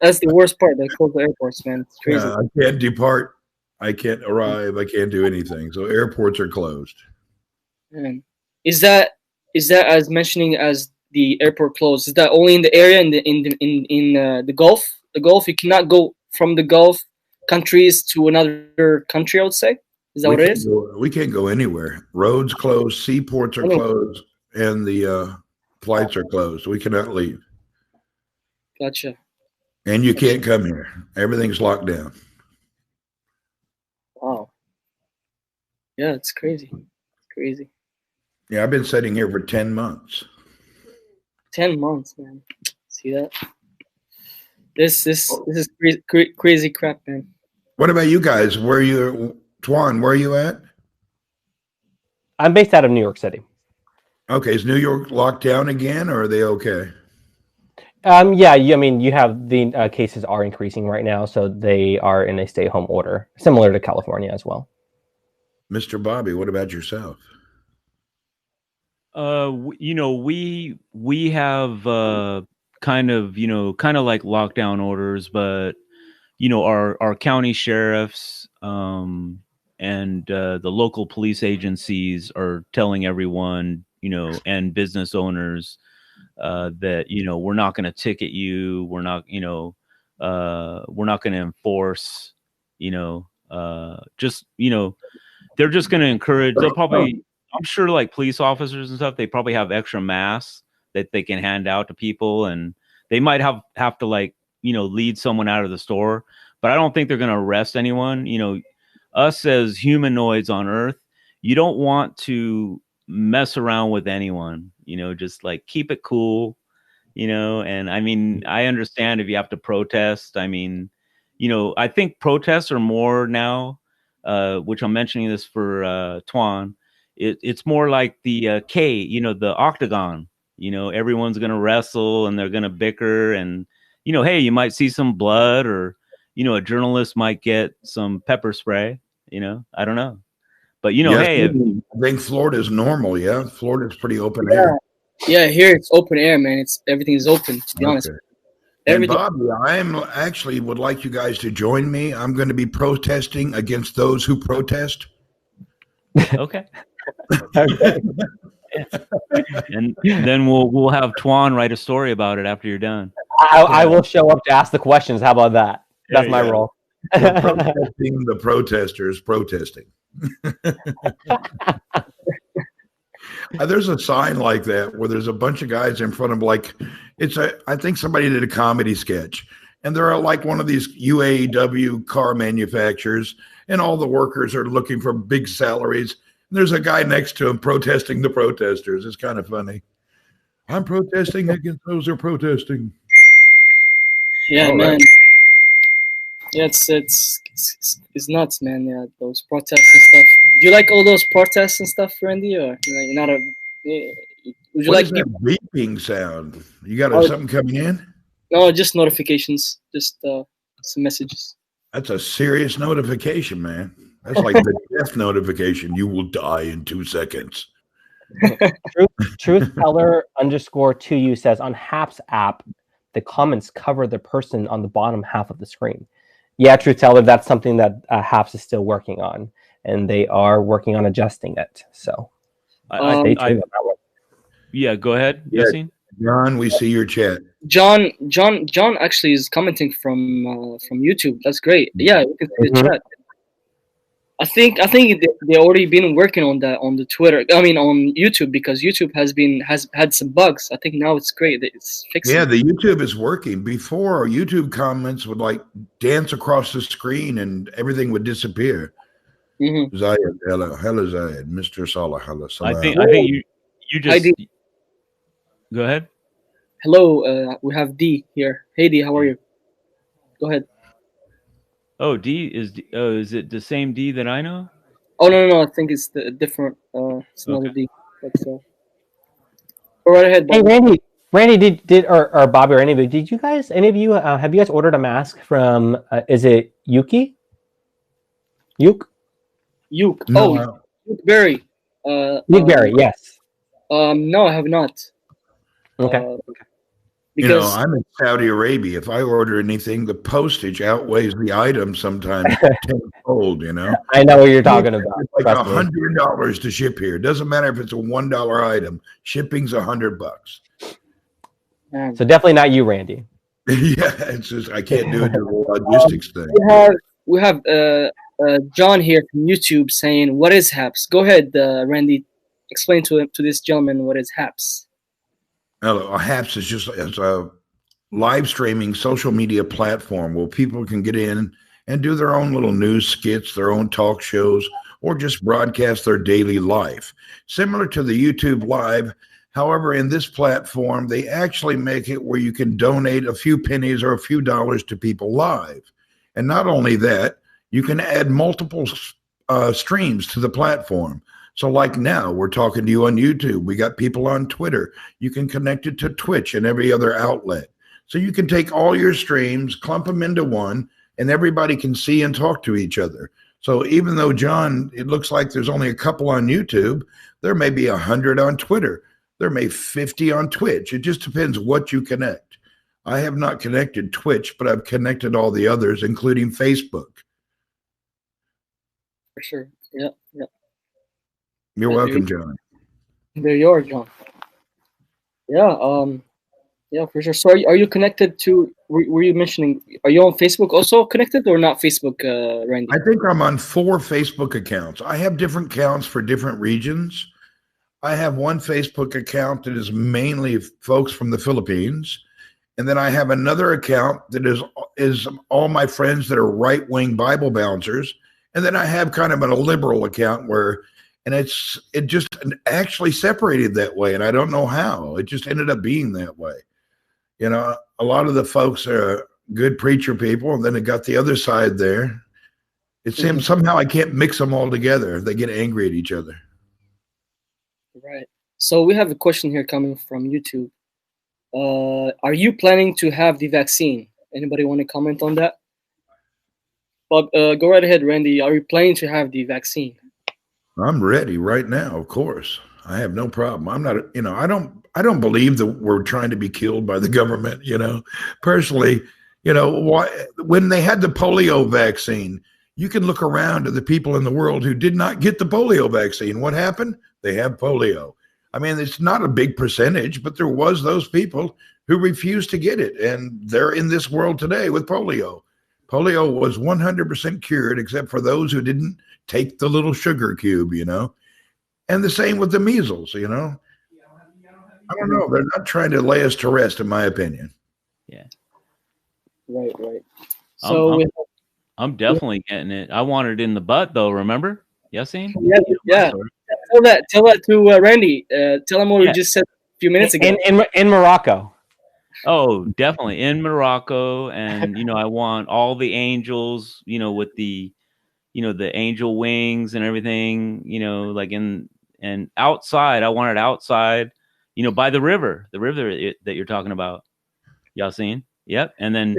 that's the worst part. They closed the airports, man. It's crazy. I can't depart. I can't arrive. I can't do anything. So airports are closed. Man. Is that as mentioning as the airport closed? Is that only in the area in the Gulf? The Gulf, you cannot go from the Gulf countries to another country, I would say. Is that what it is? We can't go anywhere. Roads closed, seaports are closed, and the Flights are closed. We cannot leave. Gotcha. And you can't come here. Everything's locked down. Wow. Yeah, it's crazy. Crazy. Yeah, I've been sitting here for 10 months. 10 months, man. See that? This is crazy crap, man. What about you guys? Where you, Tuan, where are you at? I'm based out of New York City. Okay, is New York locked down again, or are they okay? Yeah, I mean, you have the cases are increasing right now, so they are in a stay-home order, similar to California as well. Mr. Bobby, what about yourself? You know, we have kind of like lockdown orders, but you know, our county sheriffs and the local police agencies are telling everyone, you know, and business owners that, you know, we're not going to ticket you, we're not going to enforce, you know, just, you know, they're just going to encourage. They'll probably, I'm sure, like police officers and stuff, they probably have extra masks that they can hand out to people, and they might have to, like, you know, lead someone out of the store, but I don't think they're going to arrest anyone. You know, us as humanoids on Earth, you don't want to mess around with anyone, you know, just like keep it cool, you know. And I mean, I understand if you have to protest. I mean, you know, I think protests are more now, which I'm mentioning this for Tuan. It's more like the K, you know, the octagon. You know, everyone's going to wrestle and they're going to bicker, and, you know, hey, you might see some blood, or, you know, a journalist might get some pepper spray, you know, I don't know. But, you know, Yes, hey, I think Florida's normal. Yeah, Florida's pretty open Yeah. air. Yeah, here it's open air, man. Everything is open, to be honest. Okay. And Everything. Bobby, I am actually would like you guys to join me. I'm going to be protesting against those who protest. okay. And then we'll have Tuan write a story about it after you're done. I will show up to ask the questions. How about that? That's my Yeah. role. We're protesting the protesters protesting. There's a sign like that where there's a bunch of guys in front of, like, I think somebody did a comedy sketch, and they're like one of these UAW car manufacturers, and all the workers are looking for big salaries. And there's a guy next to him protesting the protesters. It's kind of funny. I'm protesting against those who are protesting. Yeah, All man. right. Yeah, it's nuts, man. Yeah, those protests and stuff. Do you like all those protests and stuff, Randy, or you're not a? Would you What like is that beeping sound? You got Oh. something coming in? No, just notifications, just some messages. That's a serious notification, man. That's like the death notification. You will die in 2 seconds. Truth Teller _2U says on Haps app, the comments cover the person on the bottom half of the screen. Yeah, Truth Teller, that's something that Haps is still working on, and they are working on adjusting it. So stay tuned on that one. Yeah, go ahead, Yeah. Yassine. John, we see your chat. John actually is commenting from YouTube. That's great. Yeah, we can see the chat. I think they already been working on that on the Twitter. I mean, on YouTube, because YouTube has had some bugs. I think now it's great. It's fixing. Yeah, the YouTube is working. Before, YouTube comments would like dance across the screen and everything would disappear. Mm-hmm. Zayed, hello Zayed, Mr. Salah, hello Salah. I think you just go ahead. Hello, we have D here. Hey D, how are you? Go ahead. Oh, D is it the same D that I know? Oh no, I think it's the different. It's another D. But, go right ahead. Hey Randy, did or Bobby or any of you, did you guys, any of you, have you guys ordered a mask from? Is it Yuki? Yuke? No, Yuke Berry. Yuke Berry, yes. No, I have not. Okay. Because I'm in Saudi Arabia. If I order anything, the postage outweighs the item sometimes tenfold, you know. I know what you're talking about. It's like $100 to ship here. It doesn't matter if it's a $1 item. Shipping's $100. So definitely not you, Randy. Yeah, it's just I can't do it to the logistics thing. We have John here from YouTube saying, "What is HAPS?" Go ahead, Randy. Explain to this gentleman what is HAPS. HAPS is just as a live streaming social media platform where people can get in and do their own little news skits, their own talk shows, or just broadcast their daily life. Similar to the YouTube Live. However, in this platform, they actually make it where you can donate a few pennies or a few dollars to people live. And not only that, you can add multiple streams to the platform. So like now, we're talking to you on YouTube. We got people on Twitter. You can connect it to Twitch and every other outlet. So you can take all your streams, clump them into one, and everybody can see and talk to each other. So even though, John, it looks like there's only a couple on YouTube, there may be 100 on Twitter. There may 50 on Twitch. It just depends what you connect. I have not connected Twitch, but I've connected all the others, including Facebook. For sure. Yeah. Yeah. You're welcome, John. There you are, John. Yeah. Yeah, for sure. So are you connected to, were you mentioning, are you on Facebook also connected or not Facebook, Randy? I think I'm on 4 Facebook accounts. I have different accounts for different regions. I have one Facebook account that is mainly folks from the Philippines. And then I have another account that is all my friends that are right-wing Bible bouncers. And then I have kind of a liberal account where, and it just actually separated that way. And I don't know how. It just ended up being that way. You know, a lot of the folks are good preacher people, and then it got the other side there. It seems somehow I can't mix them all together. They get angry at each other. Right. So we have a question here coming from YouTube. Are you planning to have the vaccine? Anybody want to comment on that? But go right ahead, Randy. Are you planning to have the vaccine? I'm ready right now, of course. I have no problem. I'm not, you know, I don't believe that we're trying to be killed by the government, you know. Personally, you know, when they had the polio vaccine, you can look around at the people in the world who did not get the polio vaccine. What happened? They have polio. I mean, it's not a big percentage, but there was those people who refused to get it, and they're in this world today with polio. Polio was 100% cured, except for those who didn't take the little sugar cube, you know. And the same with the measles, you know. I don't know. They're not trying to lay us to rest, in my opinion. Yeah. Right, right. So I'm definitely getting it. I want it in the butt, though. Remember, Yassine? Yeah. Tell that to Randy. Tell him what we just said a few minutes ago. In Morocco. Oh, definitely in Morocco, and you know, I want all the angels, you know, with the, you know, the angel wings and everything, you know, like and outside. I want it outside, you know, by the river that you're talking about, Yassine. Yep, and then,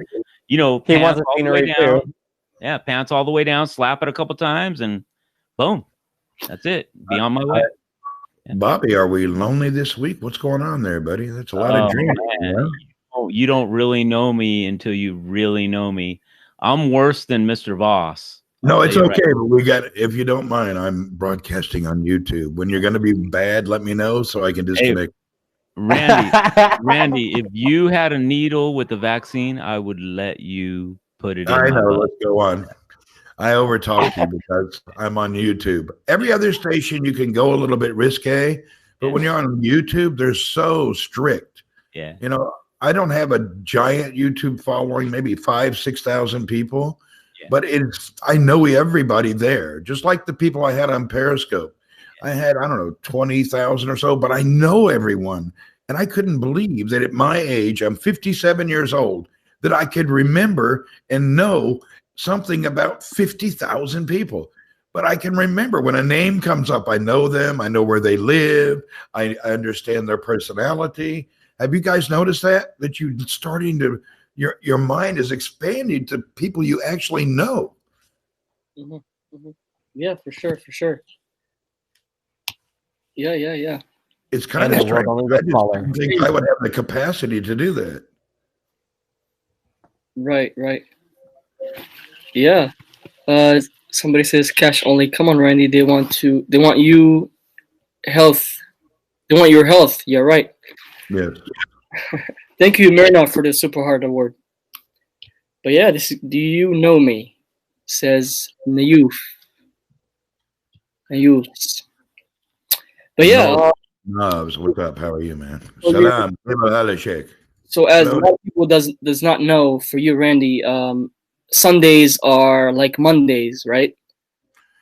you know, He wants pants all the way down. Yeah, pants all the way down. Slap it a couple times, and boom, that's it. Be on my way. Bobby, are we lonely this week? What's going on there, buddy? That's a lot of drinking. You don't really know me until you really know me. I'm worse than Mr. Voss. No, it's okay. Right. But we got, if you don't mind, I'm broadcasting on YouTube. When you're going to be bad, let me know so I can disconnect. Hey, Randy, if you had a needle with the vaccine, I would let you put it in. I know. Let's go on. I overtalked you because I'm on YouTube. Every other station, you can go a little bit risque, but when you're on YouTube, they're so strict. Yeah. You know, I don't have a giant YouTube following, maybe 5,000 to 6,000 people, but I know everybody there, just like the people I had on Periscope. I had, I don't know, 20,000 or so, but I know everyone. And I couldn't believe that at my age, I'm 57 years old, that I could remember and know something about 50,000 people. But I can remember when a name comes up, I know them, I know where they live, I understand their personality. Have you guys noticed that you're starting to, your mind is expanding to people you actually know? Mm-hmm. Mm-hmm. Yeah, for sure. Yeah. It's kind of strange. I just think I would have the capacity to do that. Right. Yeah. Somebody says cash only. Come on, Randy. They want you health. They want your health. Yeah, right. Yes. Thank you, Myrna, for the Super Hard Award. But yeah, this is, do you know me? Says Nayuf. But yeah, Nobs, what's up? How are you, man? Oh, Salam. Hello, Sheikh. So as a Hello. lot of people does not know, for you, Randy, Sundays are like Mondays, right?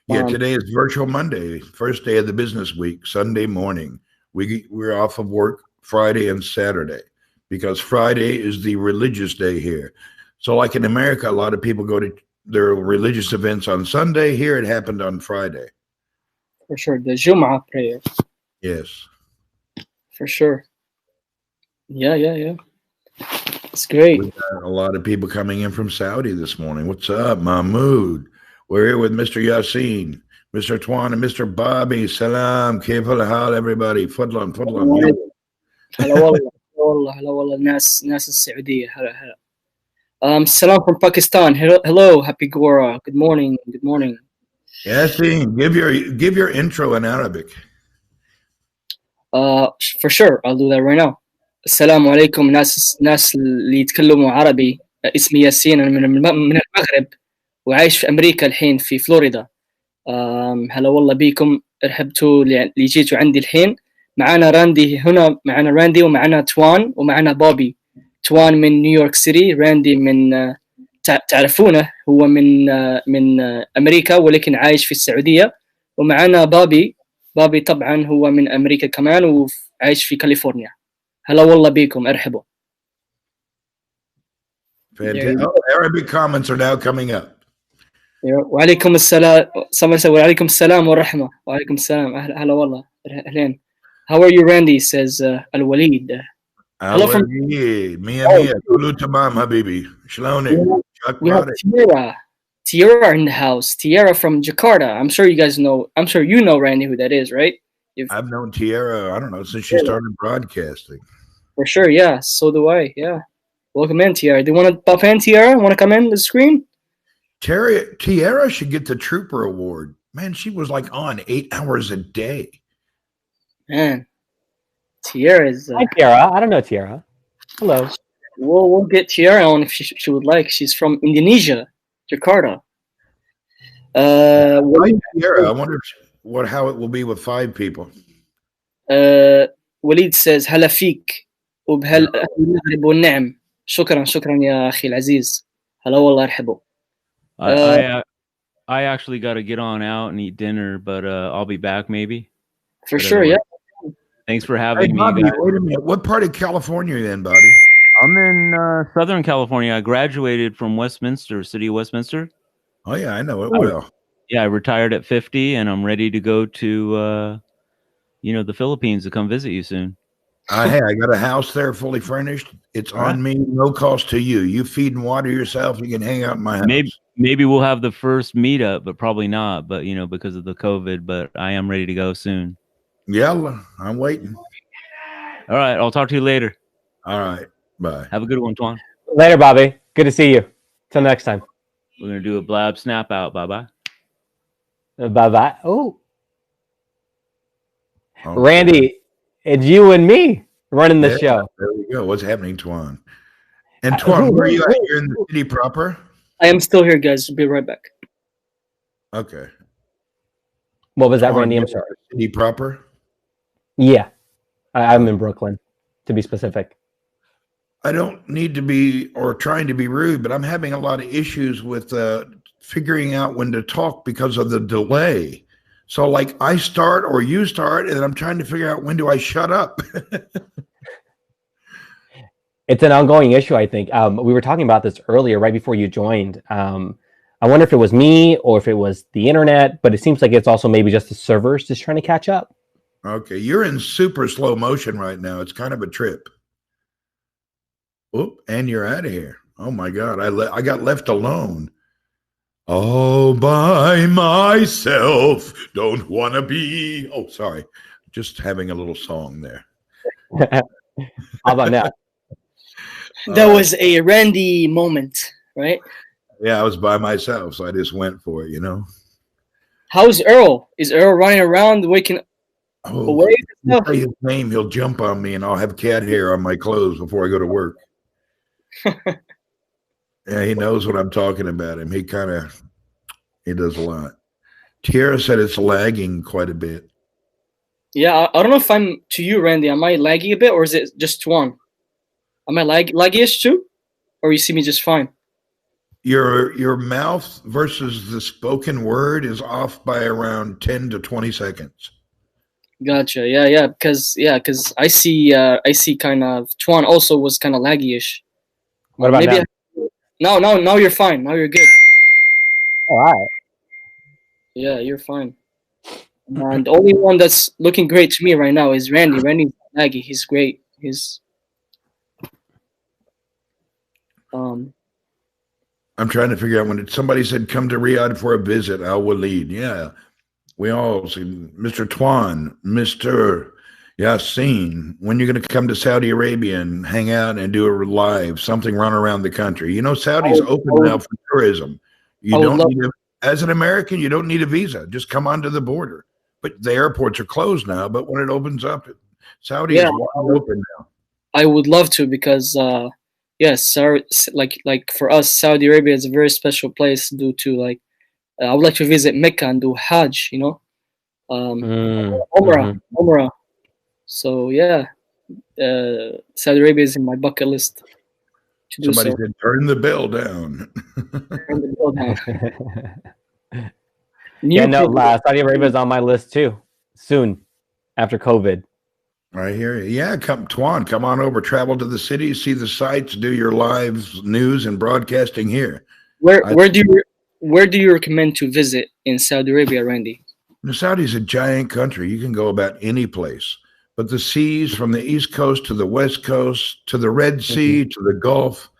Yeah, today is Virtual Monday, first day of the business week, Sunday morning. We're off of work Friday and Saturday because Friday is the religious day here. So, like in America, a lot of people go to their religious events on Sunday. Here, it happened on Friday. For sure, the Jum'ah prayer, Yes. for sure. Yeah. It's great. We got a lot of people coming in from Saudi this morning. What's up, Mahmood? We're here with Mr. Yassine, Mr. Twan, and Mr. Bobby. Salam. Kayf al-hal, everybody. Fadlan. هلا والله ناس السعودية هلا. Salam from Pakistan. Hello, Happy Gora. Good morning. Yassine, give your intro in Arabic. For sure, I'll do that right now. السلام عليكم ناس اللي يتكلموا عربي. اسمي ياسين، أنا من المغرب وعايش في أمريكا الحين في فلوريدا. هلا والله بيكم، رحبتوا اللي جيتوا عندي الحين. معنا راندي هنا، معنا راندي ومعنا توان ومعنا بوبي. توان من نيويورك سيتي، راندي من تعرفونه، هو من أمريكا ولكن عايش في السعودية. ومعنا بوبي طبعا هو من أمريكا كمان وعايش في كاليفورنيا. هلا والله بيكم، ارحبوا. Fantastic. Oh, Arabic comments are now coming up. وعليكم السلام. وعليكم السلام والرحمة. وعليكم السلام. هلا والله. أهلين. How are you, Randy? Says Al-Walid. Hello from Mia. Kulu tamam, habibi. Shlonik. We have Tiara in the house. Tiara from Jakarta. I'm sure you guys know. I'm sure you know, Randy, who that is, right? I've known Tiara, I don't know, since she started broadcasting. For sure, yeah. So do I, yeah. Welcome in, Tiara. Do you want to pop in, Tiara? Want to come in the screen? Tiara should get the Trooper Award. Man, she was like on 8 hours a day. Man, Tiara is. Hi, Tiara. I don't know Tiara. Hello. We'll get Tiara on if she would like. She's from Indonesia, Jakarta. Tiara, I wonder how it will be with 5 people. وليد says هلا فيك وبهالمغرب والنعم. شكرا يا أخي العزيز. هلا والله ارحبوا. I actually got to get on out and eat dinner, but I'll be back maybe. For sure, yeah. Thanks for having me. Bobby, wait a minute. What part of California are you in, Bobby? I'm in Southern California. I graduated from Westminster, City of Westminster. Oh, yeah, I know it well. Yeah, I retired at 50, and I'm ready to go to, the Philippines to come visit you soon. Hey, I got a house there fully furnished. It's on me, no cost to you. You feed and water yourself. You can hang out in my house. Maybe we'll have the first meetup, but probably not. But because of the COVID. But I am ready to go soon. Yeah, I'm waiting. All right, I'll talk to you later. All right, bye. Have a good one, Twan. Later, Bobby. Good to see you. Till next time. We're gonna do a blab snap out. Bye bye. Bye bye. Oh, Okay. Randy, it's you and me running the show. There we go. What's happening, Twan? And Twan, where are you at? You're in the city proper? I am still here, guys. I'll be right back. Okay. What was that, Twan, Randy? I'm you're sorry. in the city proper? Yeah, I'm in Brooklyn, to be specific. I don't need to be or trying to be rude, but I'm having a lot of issues with figuring out when to talk because of the delay. So like I start or you start, and then I'm trying to figure out when do I shut up. It's an ongoing issue, I think. We were talking about this earlier, right before you joined. I wonder if it was me or if it was the internet, but it seems like it's also maybe just the servers just trying to catch up. Okay, you're in super slow motion right now. It's kind of a trip. Oop, and you're out of here. Oh my God, I got left alone. All by myself, don't want to be. Oh, sorry. Just having a little song there. How about now? That was a Randy moment, right? Yeah, I was by myself, so I just went for it, How's Earl? Is Earl running around waking away? I'll tell you his name, he'll jump on me, and I'll have cat hair on my clothes before I go to work. Yeah, he knows what I'm talking about. He does a lot. Tiara said it's lagging quite a bit. Yeah, I don't know if I'm to you, Randy. Am I laggy a bit, or is it just Tuan? Am I laggy-ish too, or you see me just fine? Your mouth versus the spoken word is off by around 10 to 20 seconds. Gotcha. Because I see kind of Tuan also was kind of laggy-ish. What about Maybe now? now you're fine. Now you're good. All right. Yeah, you're fine. And the only one that's looking great to me right now is Randy. Randy's not laggy. He's great. He's I'm trying to figure out when somebody said come to Riyadh for a visit. Al Walid, yeah, we all see Mr. Twan, Mr. Yassine. When you're going to come to Saudi Arabia and hang out and do a live something run around the country? You know, Saudi's open now for tourism. You don't need as an American, you don't need a visa. Just come onto the border. But the airports are closed now. But when it opens up, Saudi is wide open now. I would love to because yes, like for us, Saudi Arabia is a very special place due to like I would like to visit Mecca and do Hajj, you know, Umrah. So yeah, Saudi Arabia is in my bucket list to do Somebody so. said, "Turn the bell down." Turn the bell down. Yeah, no, Saudi Arabia is on my list too. Soon, after COVID. I hear you. Yeah, come on over, travel to the city, see the sights, do your live news and broadcasting here. Where do you recommend to visit in Saudi Arabia, Randy? Saudi's a giant country. You can go about any place. But the seas from the East Coast to the West Coast to the Red Sea to the Gulf,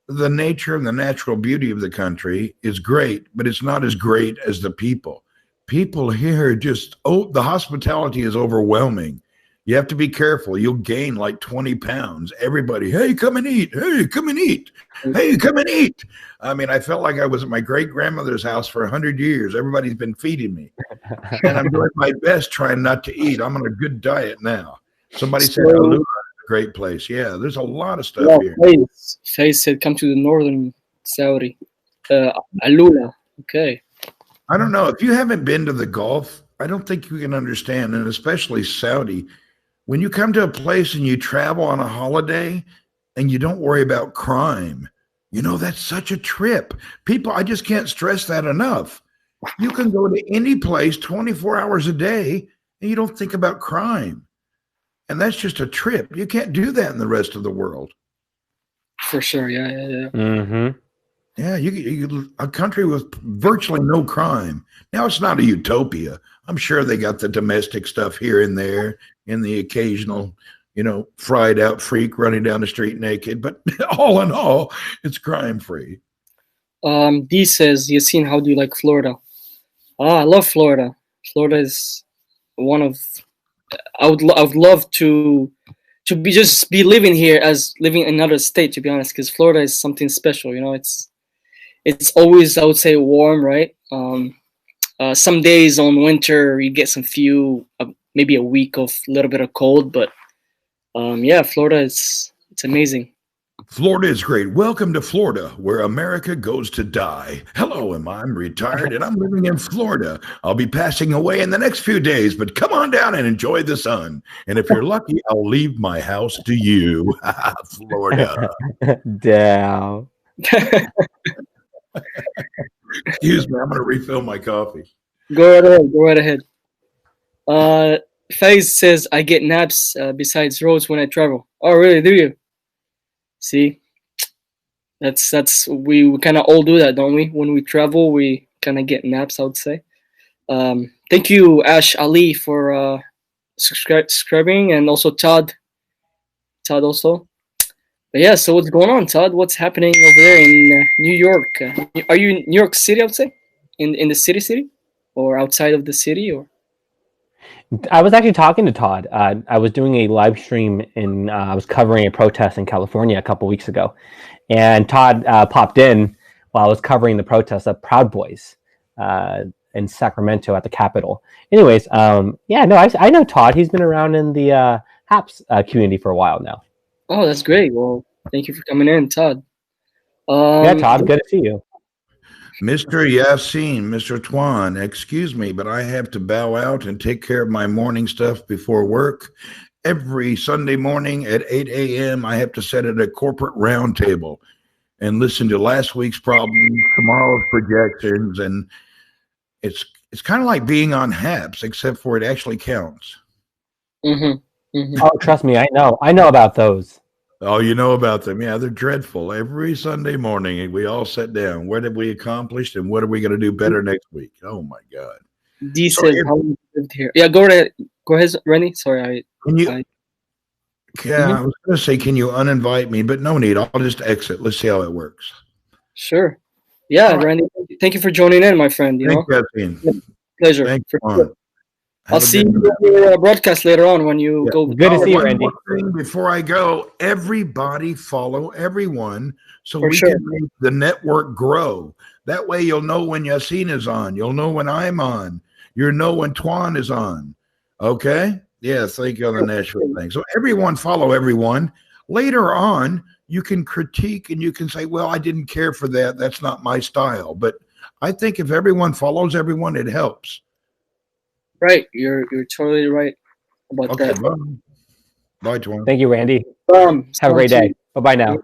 the nature and the natural beauty of the country is great, but it's not as great as the people. People here just, the hospitality is overwhelming. You have to be careful. You'll gain like 20 pounds. Everybody, hey, come and eat. Hey, come and eat. Hey, come and eat. I mean, I felt like I was at my great-grandmother's house for 100 years. Everybody's been feeding me. And I'm doing my best trying not to eat. I'm on a good diet now. Somebody said, Alula is a great place. Yeah, there's a lot of stuff here. Faye said, come to the northern Saudi. Alula. Okay. I don't know. If you haven't been to the Gulf, I don't think you can understand, and especially Saudi. When you come to a place and you travel on a holiday and you don't worry about crime, you know, that's such a trip. People, I just can't stress that enough. You can go to any place 24 hours a day and you don't think about crime. And that's just a trip. You can't do that in the rest of the world. For sure. Yeah. Mm-hmm. Yeah, you a country with virtually no crime. Now, it's not a utopia. I'm sure they got the domestic stuff here and there and the occasional, fried out freak running down the street naked. But all in all, it's crime free. D says, Yassine, how do you like Florida? I love Florida. Florida is one of, I would love to be living here as living in another state, to be honest, because Florida is something special. It's always, I would say, warm, right? Some days on winter you get some few, maybe a week of a little bit of cold, but Florida it's amazing. Florida is great. Welcome to Florida, where America goes to die. Hello, I'm retired and I'm living in Florida. I'll be passing away in the next few days, but come on down and enjoy the sun. And if you're lucky, I'll leave my house to you. Florida. Down. Excuse me, I'm going to refill my coffee. Go right ahead. Faiz says, I get naps besides roads when I travel. Oh, really? Do you? See, that's we kind of all do that, don't we? When we travel, we kind of get naps, I would say. Thank you, Ash Ali, for subscribing, and also Todd also. But yeah, so what's going on, Todd? What's happening over there in New York? Are you in New York City, I would say? In the city? Or outside of the city? Or I was actually talking to Todd. I was doing a live stream I was covering a protest in California a couple weeks ago. And Todd popped in while I was covering the protest of Proud Boys in Sacramento at the Capitol. Anyways, I know Todd. He's been around in the HAPS community for a while now. Oh, that's great. Well, thank you for coming in, Todd. Todd, good to see you. Mr. Yassine, Mr. Twan, excuse me, but I have to bow out and take care of my morning stuff before work. Every Sunday morning at 8 a.m., I have to sit at a corporate roundtable and listen to last week's problems, tomorrow's projections, and it's kind of like being on HAPS, except for it actually counts. Mm-hmm. Mm-hmm. Oh, trust me, I know about those. Oh, you know about them. Yeah, they're dreadful. Every Sunday morning, we all sit down. What have we accomplished and what are we going to do better next week? Oh, my God. D says, how long have you lived here? Yeah, go ahead, Randy. Sorry, Can you, I I was going to say, can you uninvite me? But no need. I'll just exit. Let's see how it works. Sure. Yeah, All right. Randy, thank you for joining in, my friend. You know, Thank you, Yassine. pleasure. Thank For you. sure. I'll Have a see good you night. on your broadcast later on when you Yeah. go. Good to see you, one Randy. more thing before I go, everybody follow everyone so For we sure. can make the network grow. That way you'll know when Yassine is on. You'll know when I'm on. You'll know when Twan is on. Okay? Yeah, thank you on the Nashville thing. So everyone follow everyone. Later on, you can critique and you can say, well, I didn't care for that. That's not my style. But I think if everyone follows everyone, it helps. Right, you're totally right about Okay, that. bye. Bye, Twan. Thank you, Randy. Have a great day. Bye-bye now.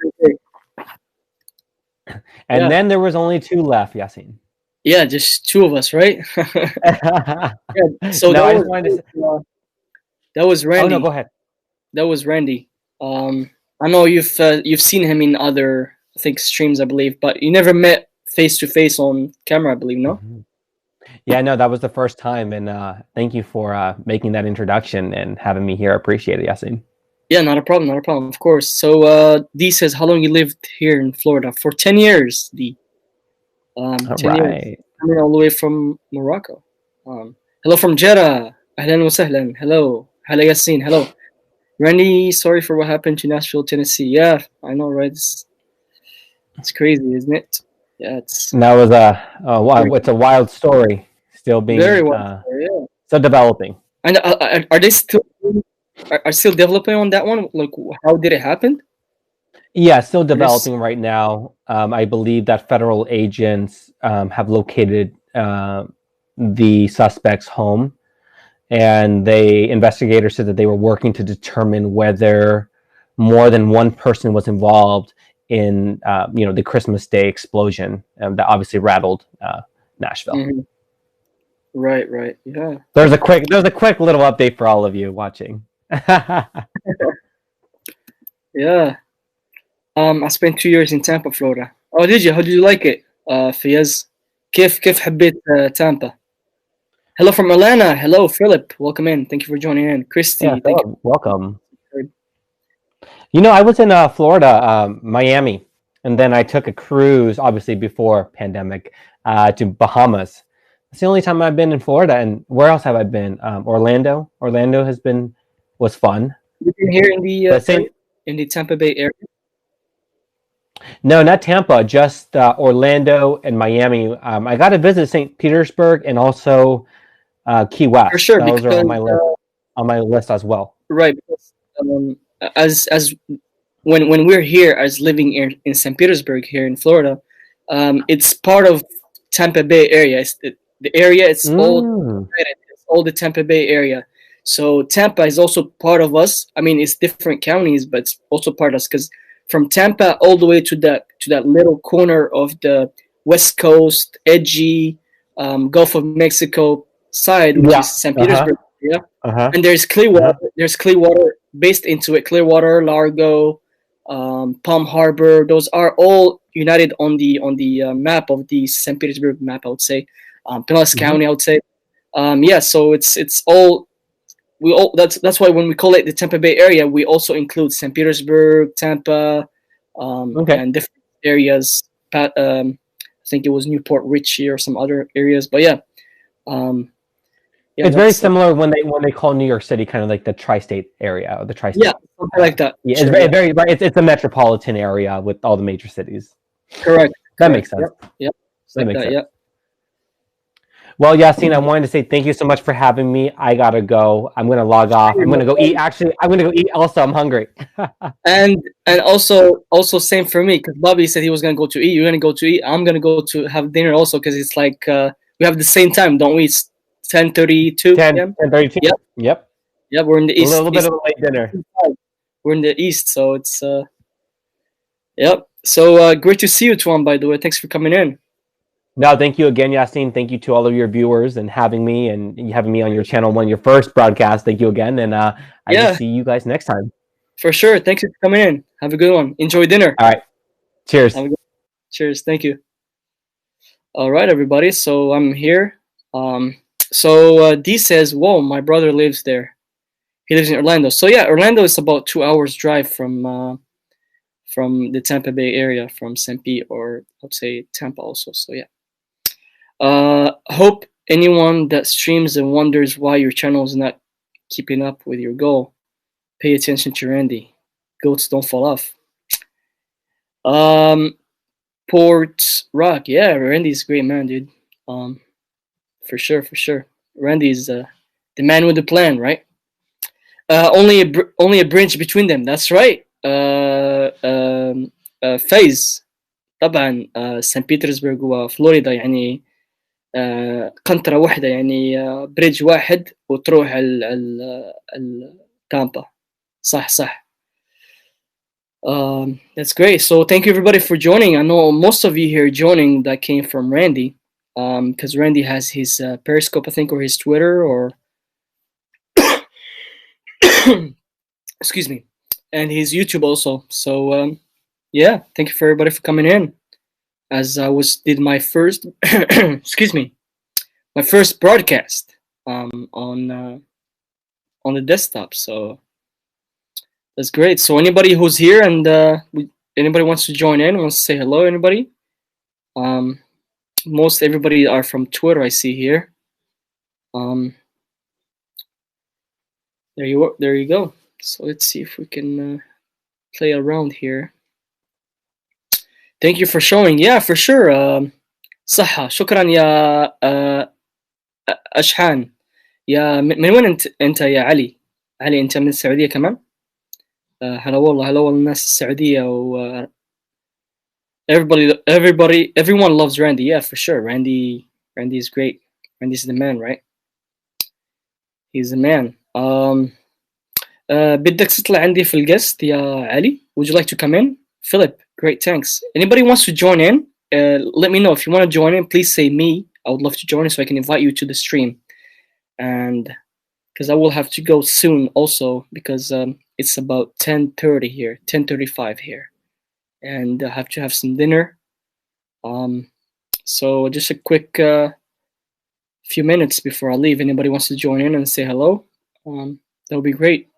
And Yeah. then there was only two left, Yassine. Yeah, just two of us, right? Yeah. So No, I that just wanted to say, that was Randy. oh, no, go ahead. That was Randy. I know you've seen him in other, I think, streams, I believe, but you never met face to face on camera, I believe, no? Mhm. Yeah, no, that was the first time, and thank you for making that introduction and having me here. I appreciate it, Yassine. Yeah, not a problem, of course. So D says, how long you lived here in Florida? For 10 years, D. 10 years. Right. Coming all the way from Morocco. Hello from Jeddah. Ahlan wa sahlan. Hello. Hello, Yassine. Hello. Randy, sorry for what happened to Nashville, Tennessee. Yeah, I know, right? It's crazy, isn't it? Yeah, it's And that was it's a wild story, still being very well. Yeah. still developing. And are they still are still developing on that one? Like, how did it happen? Yeah, still developing right now. I believe that federal agents have located the suspect's home, and investigators said that they were working to determine whether more than one person was involved in the Christmas Day explosion that obviously rattled Nashville. Mm-hmm. Right. Yeah. There's a quick little update for all of you watching. Yeah. I spent 2 years in Tampa, Florida. Oh, did you? How did you like it, Fiyaz? كيف حبيت Tampa? Hello from Atlanta. Hello, Philip. Welcome in. Thank you for joining in. Christy, Yeah, thank you. welcome. I was in Florida, Miami, and then I took a cruise, obviously before pandemic, to Bahamas. It's the only time I've been in Florida. And where else have I been? Orlando. Orlando was fun. You've been here in the Tampa Bay area? No, not Tampa, just Orlando and Miami. I got to visit St. Petersburg and also Key West. For sure, those are on my list as well. Right, because as when we're here as living in St. Petersburg here in Florida, it's part of Tampa Bay area. The area it's all the Tampa Bay area. So Tampa is also part of us. I mean, it's different counties, but it's also part of us because from Tampa all the way to that little corner of the West Coast, edgy Gulf of Mexico side, which is St. Petersburg. Yeah. And there's Clearwater. There's Clearwater based into it. Clearwater, Largo, Palm Harbor. Those are all united on the map of the St. Petersburg map, I would say. Pinellas County, I would say. So it's all. That's why when we call it the Tampa Bay area, we also include St. Petersburg, Tampa, and different areas. I think it was Newport Richie or some other areas, but yeah. It's very similar when they call New York City kind of like the tri-state area or the tri-state. Yeah, something like that. Yeah, sure, it's a metropolitan area with all the major cities. Correct. That makes sense. Yep. That makes sense. Yep. Well, Yassine, I wanted to say thank you so much for having me. I gotta go. I'm gonna log off. I'm gonna go eat. Actually, I'm gonna go eat. Also, I'm hungry. And also same for me, because Bobby said he was gonna go to eat. You're gonna go to eat. I'm gonna go to have dinner also, because it's like we have the same time, don't we? It's 10:32 p.m. 10:32. Yep. Yep. Yeah, we're in the A east. little bit of a late dinner. We're in the east, so it's yep. So great to see you, Tuan. By the way, thanks for coming in. No, thank you again, Yassine. Thank you to all of your viewers and having me on your channel, your first broadcast. Thank you again, and I will see you guys next time. For sure. Thank you for coming in. Have a good one. Enjoy dinner. All right. Cheers. Cheers. Thank you. All right, everybody. So I'm here. So D says, "Whoa, my brother lives there. He lives in Orlando." So yeah, Orlando is about 2 hours drive from the Tampa Bay area, from St. Pete, or I'd say Tampa also. So yeah. Hope anyone that streams and wonders why your channel is not keeping up with your goal, pay attention to Randy. Goats don't fall off. Port Rock, yeah, Randy's a great man, dude. For sure. Randy's the man with the plan, right? Only a bridge between them. That's right. فايز طبعا سان بيترسبرغ وفلوريدا يعني قنطرة واحدة يعني بريدج واحد وتروح تامبا. صح. That's great. So thank you everybody for joining. I know most of you here joining that came from Randy, because Randy has his Periscope, I think, or his Twitter, or excuse me, and his YouTube also. So yeah, thank you for everybody for coming in. As I did my first excuse me, my first broadcast on the desktop. So that's great. So anybody who's here and anybody wants to join in, wants to say hello, anybody? Most everybody are from Twitter, I see here. There you go. So let's see if we can play around here. Thank you for showing. Yeah, for sure. صحة. شكرا يا أشحان. يا من وين أنت يا علي؟ علي أنت من السعودية كمان؟ هلا والله الناس السعودية و everyone loves Randy. Yeah, for sure. Randy is great. Randy's the man, right? He's the man. بدك تطلع عندي في الجست يا علي? Would you like to come in? Philip, great, thanks. Anybody wants to join in? Let me know if you want to join in. Please say me. I would love to join in so I can invite you to the stream. And because I will have to go soon also, because it's about 10:30 here, 10:35 here, and I have to have some dinner. So just a quick few minutes before I leave. Anybody wants to join in and say hello? That would be great.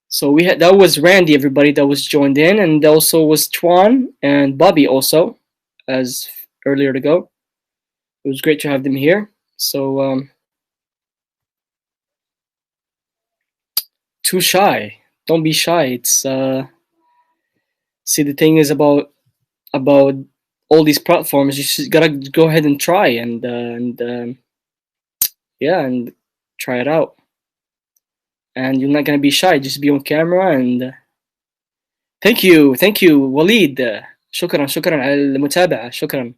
So that was Randy, everybody that was joined in, and also was Tuan and Bobby also, as earlier to go. It was great to have them here. So too shy. Don't be shy. It's see, the thing is about all these platforms. You just gotta go ahead and try and try it out. And you're not gonna be shy. Just be on camera and thank you, Walid. شكرا على المتابعة. شكرا.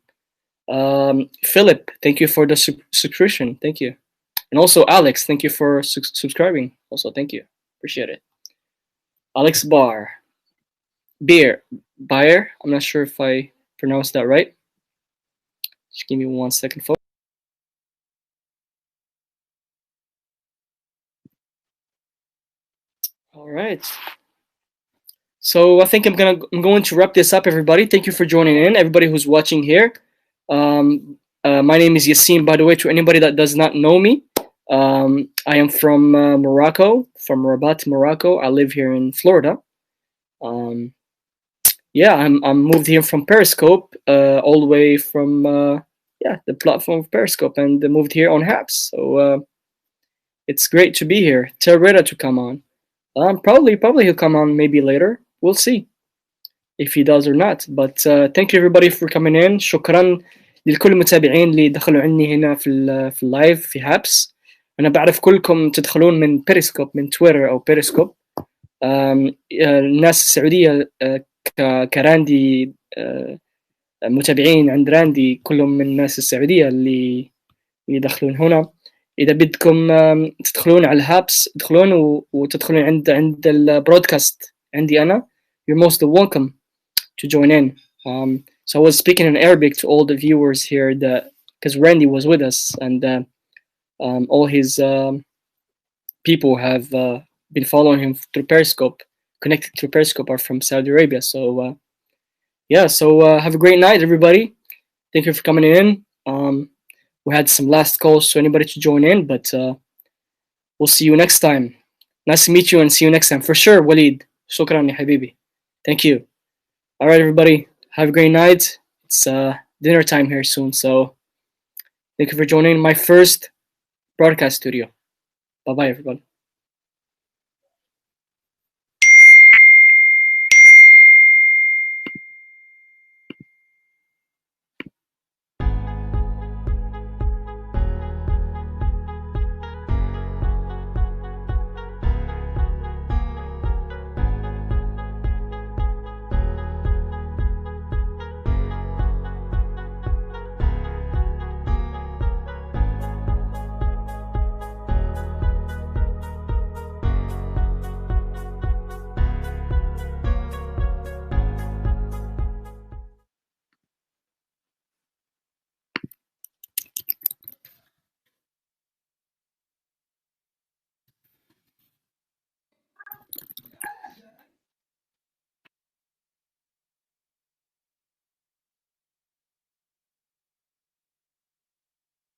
Philip, thank you for the subscription. Thank you. And also Alex, thank you for subscribing. Also, thank you. Appreciate it. Alex Beer. I'm not sure if I pronounced that right. Just give me 1 second, folks. All right. So I think I'm going to wrap this up, everybody. Thank you for joining in, everybody who's watching here. My name is Yassine, by the way, to anybody that does not know me. I am from Morocco, from Rabat, Morocco. I live here in Florida. I'm moved here from Periscope, all the way from the platform of Periscope, and moved here on Haps. So it's great to be here. Tell Reda to come on. Probably he'll come on maybe later. We'll see if he does or not. But thank you everybody for coming in. Shukran لكل المتابعين اللي دخلوا عني هنا في اللايف في هابس. أنا بعرف كلكم تدخلون من بيريسكوب، من تويتر أو بيريسكوب. الناس السعودية كراندي، متابعين عند راندي كلهم من الناس السعودية اللي يدخلون هنا. إذا بدكم تدخلون على الهابس ادخلون وتدخلون عند البرودكاست عندي أنا. You're most welcome to join in. So I was speaking in Arabic to all the viewers here because Randy was with us, and all his people have been following him through Periscope, connected through Periscope, are from Saudi Arabia. So have a great night, everybody. Thank you for coming in. We had some last calls to anybody to join in, but we'll see you next time. Nice to meet you and see you next time. For sure, Walid. Shukran, ya habibi. Thank you. All right, everybody. Have a great night. It's dinner time here soon, so thank you for joining my first broadcast studio. Bye-bye, everybody.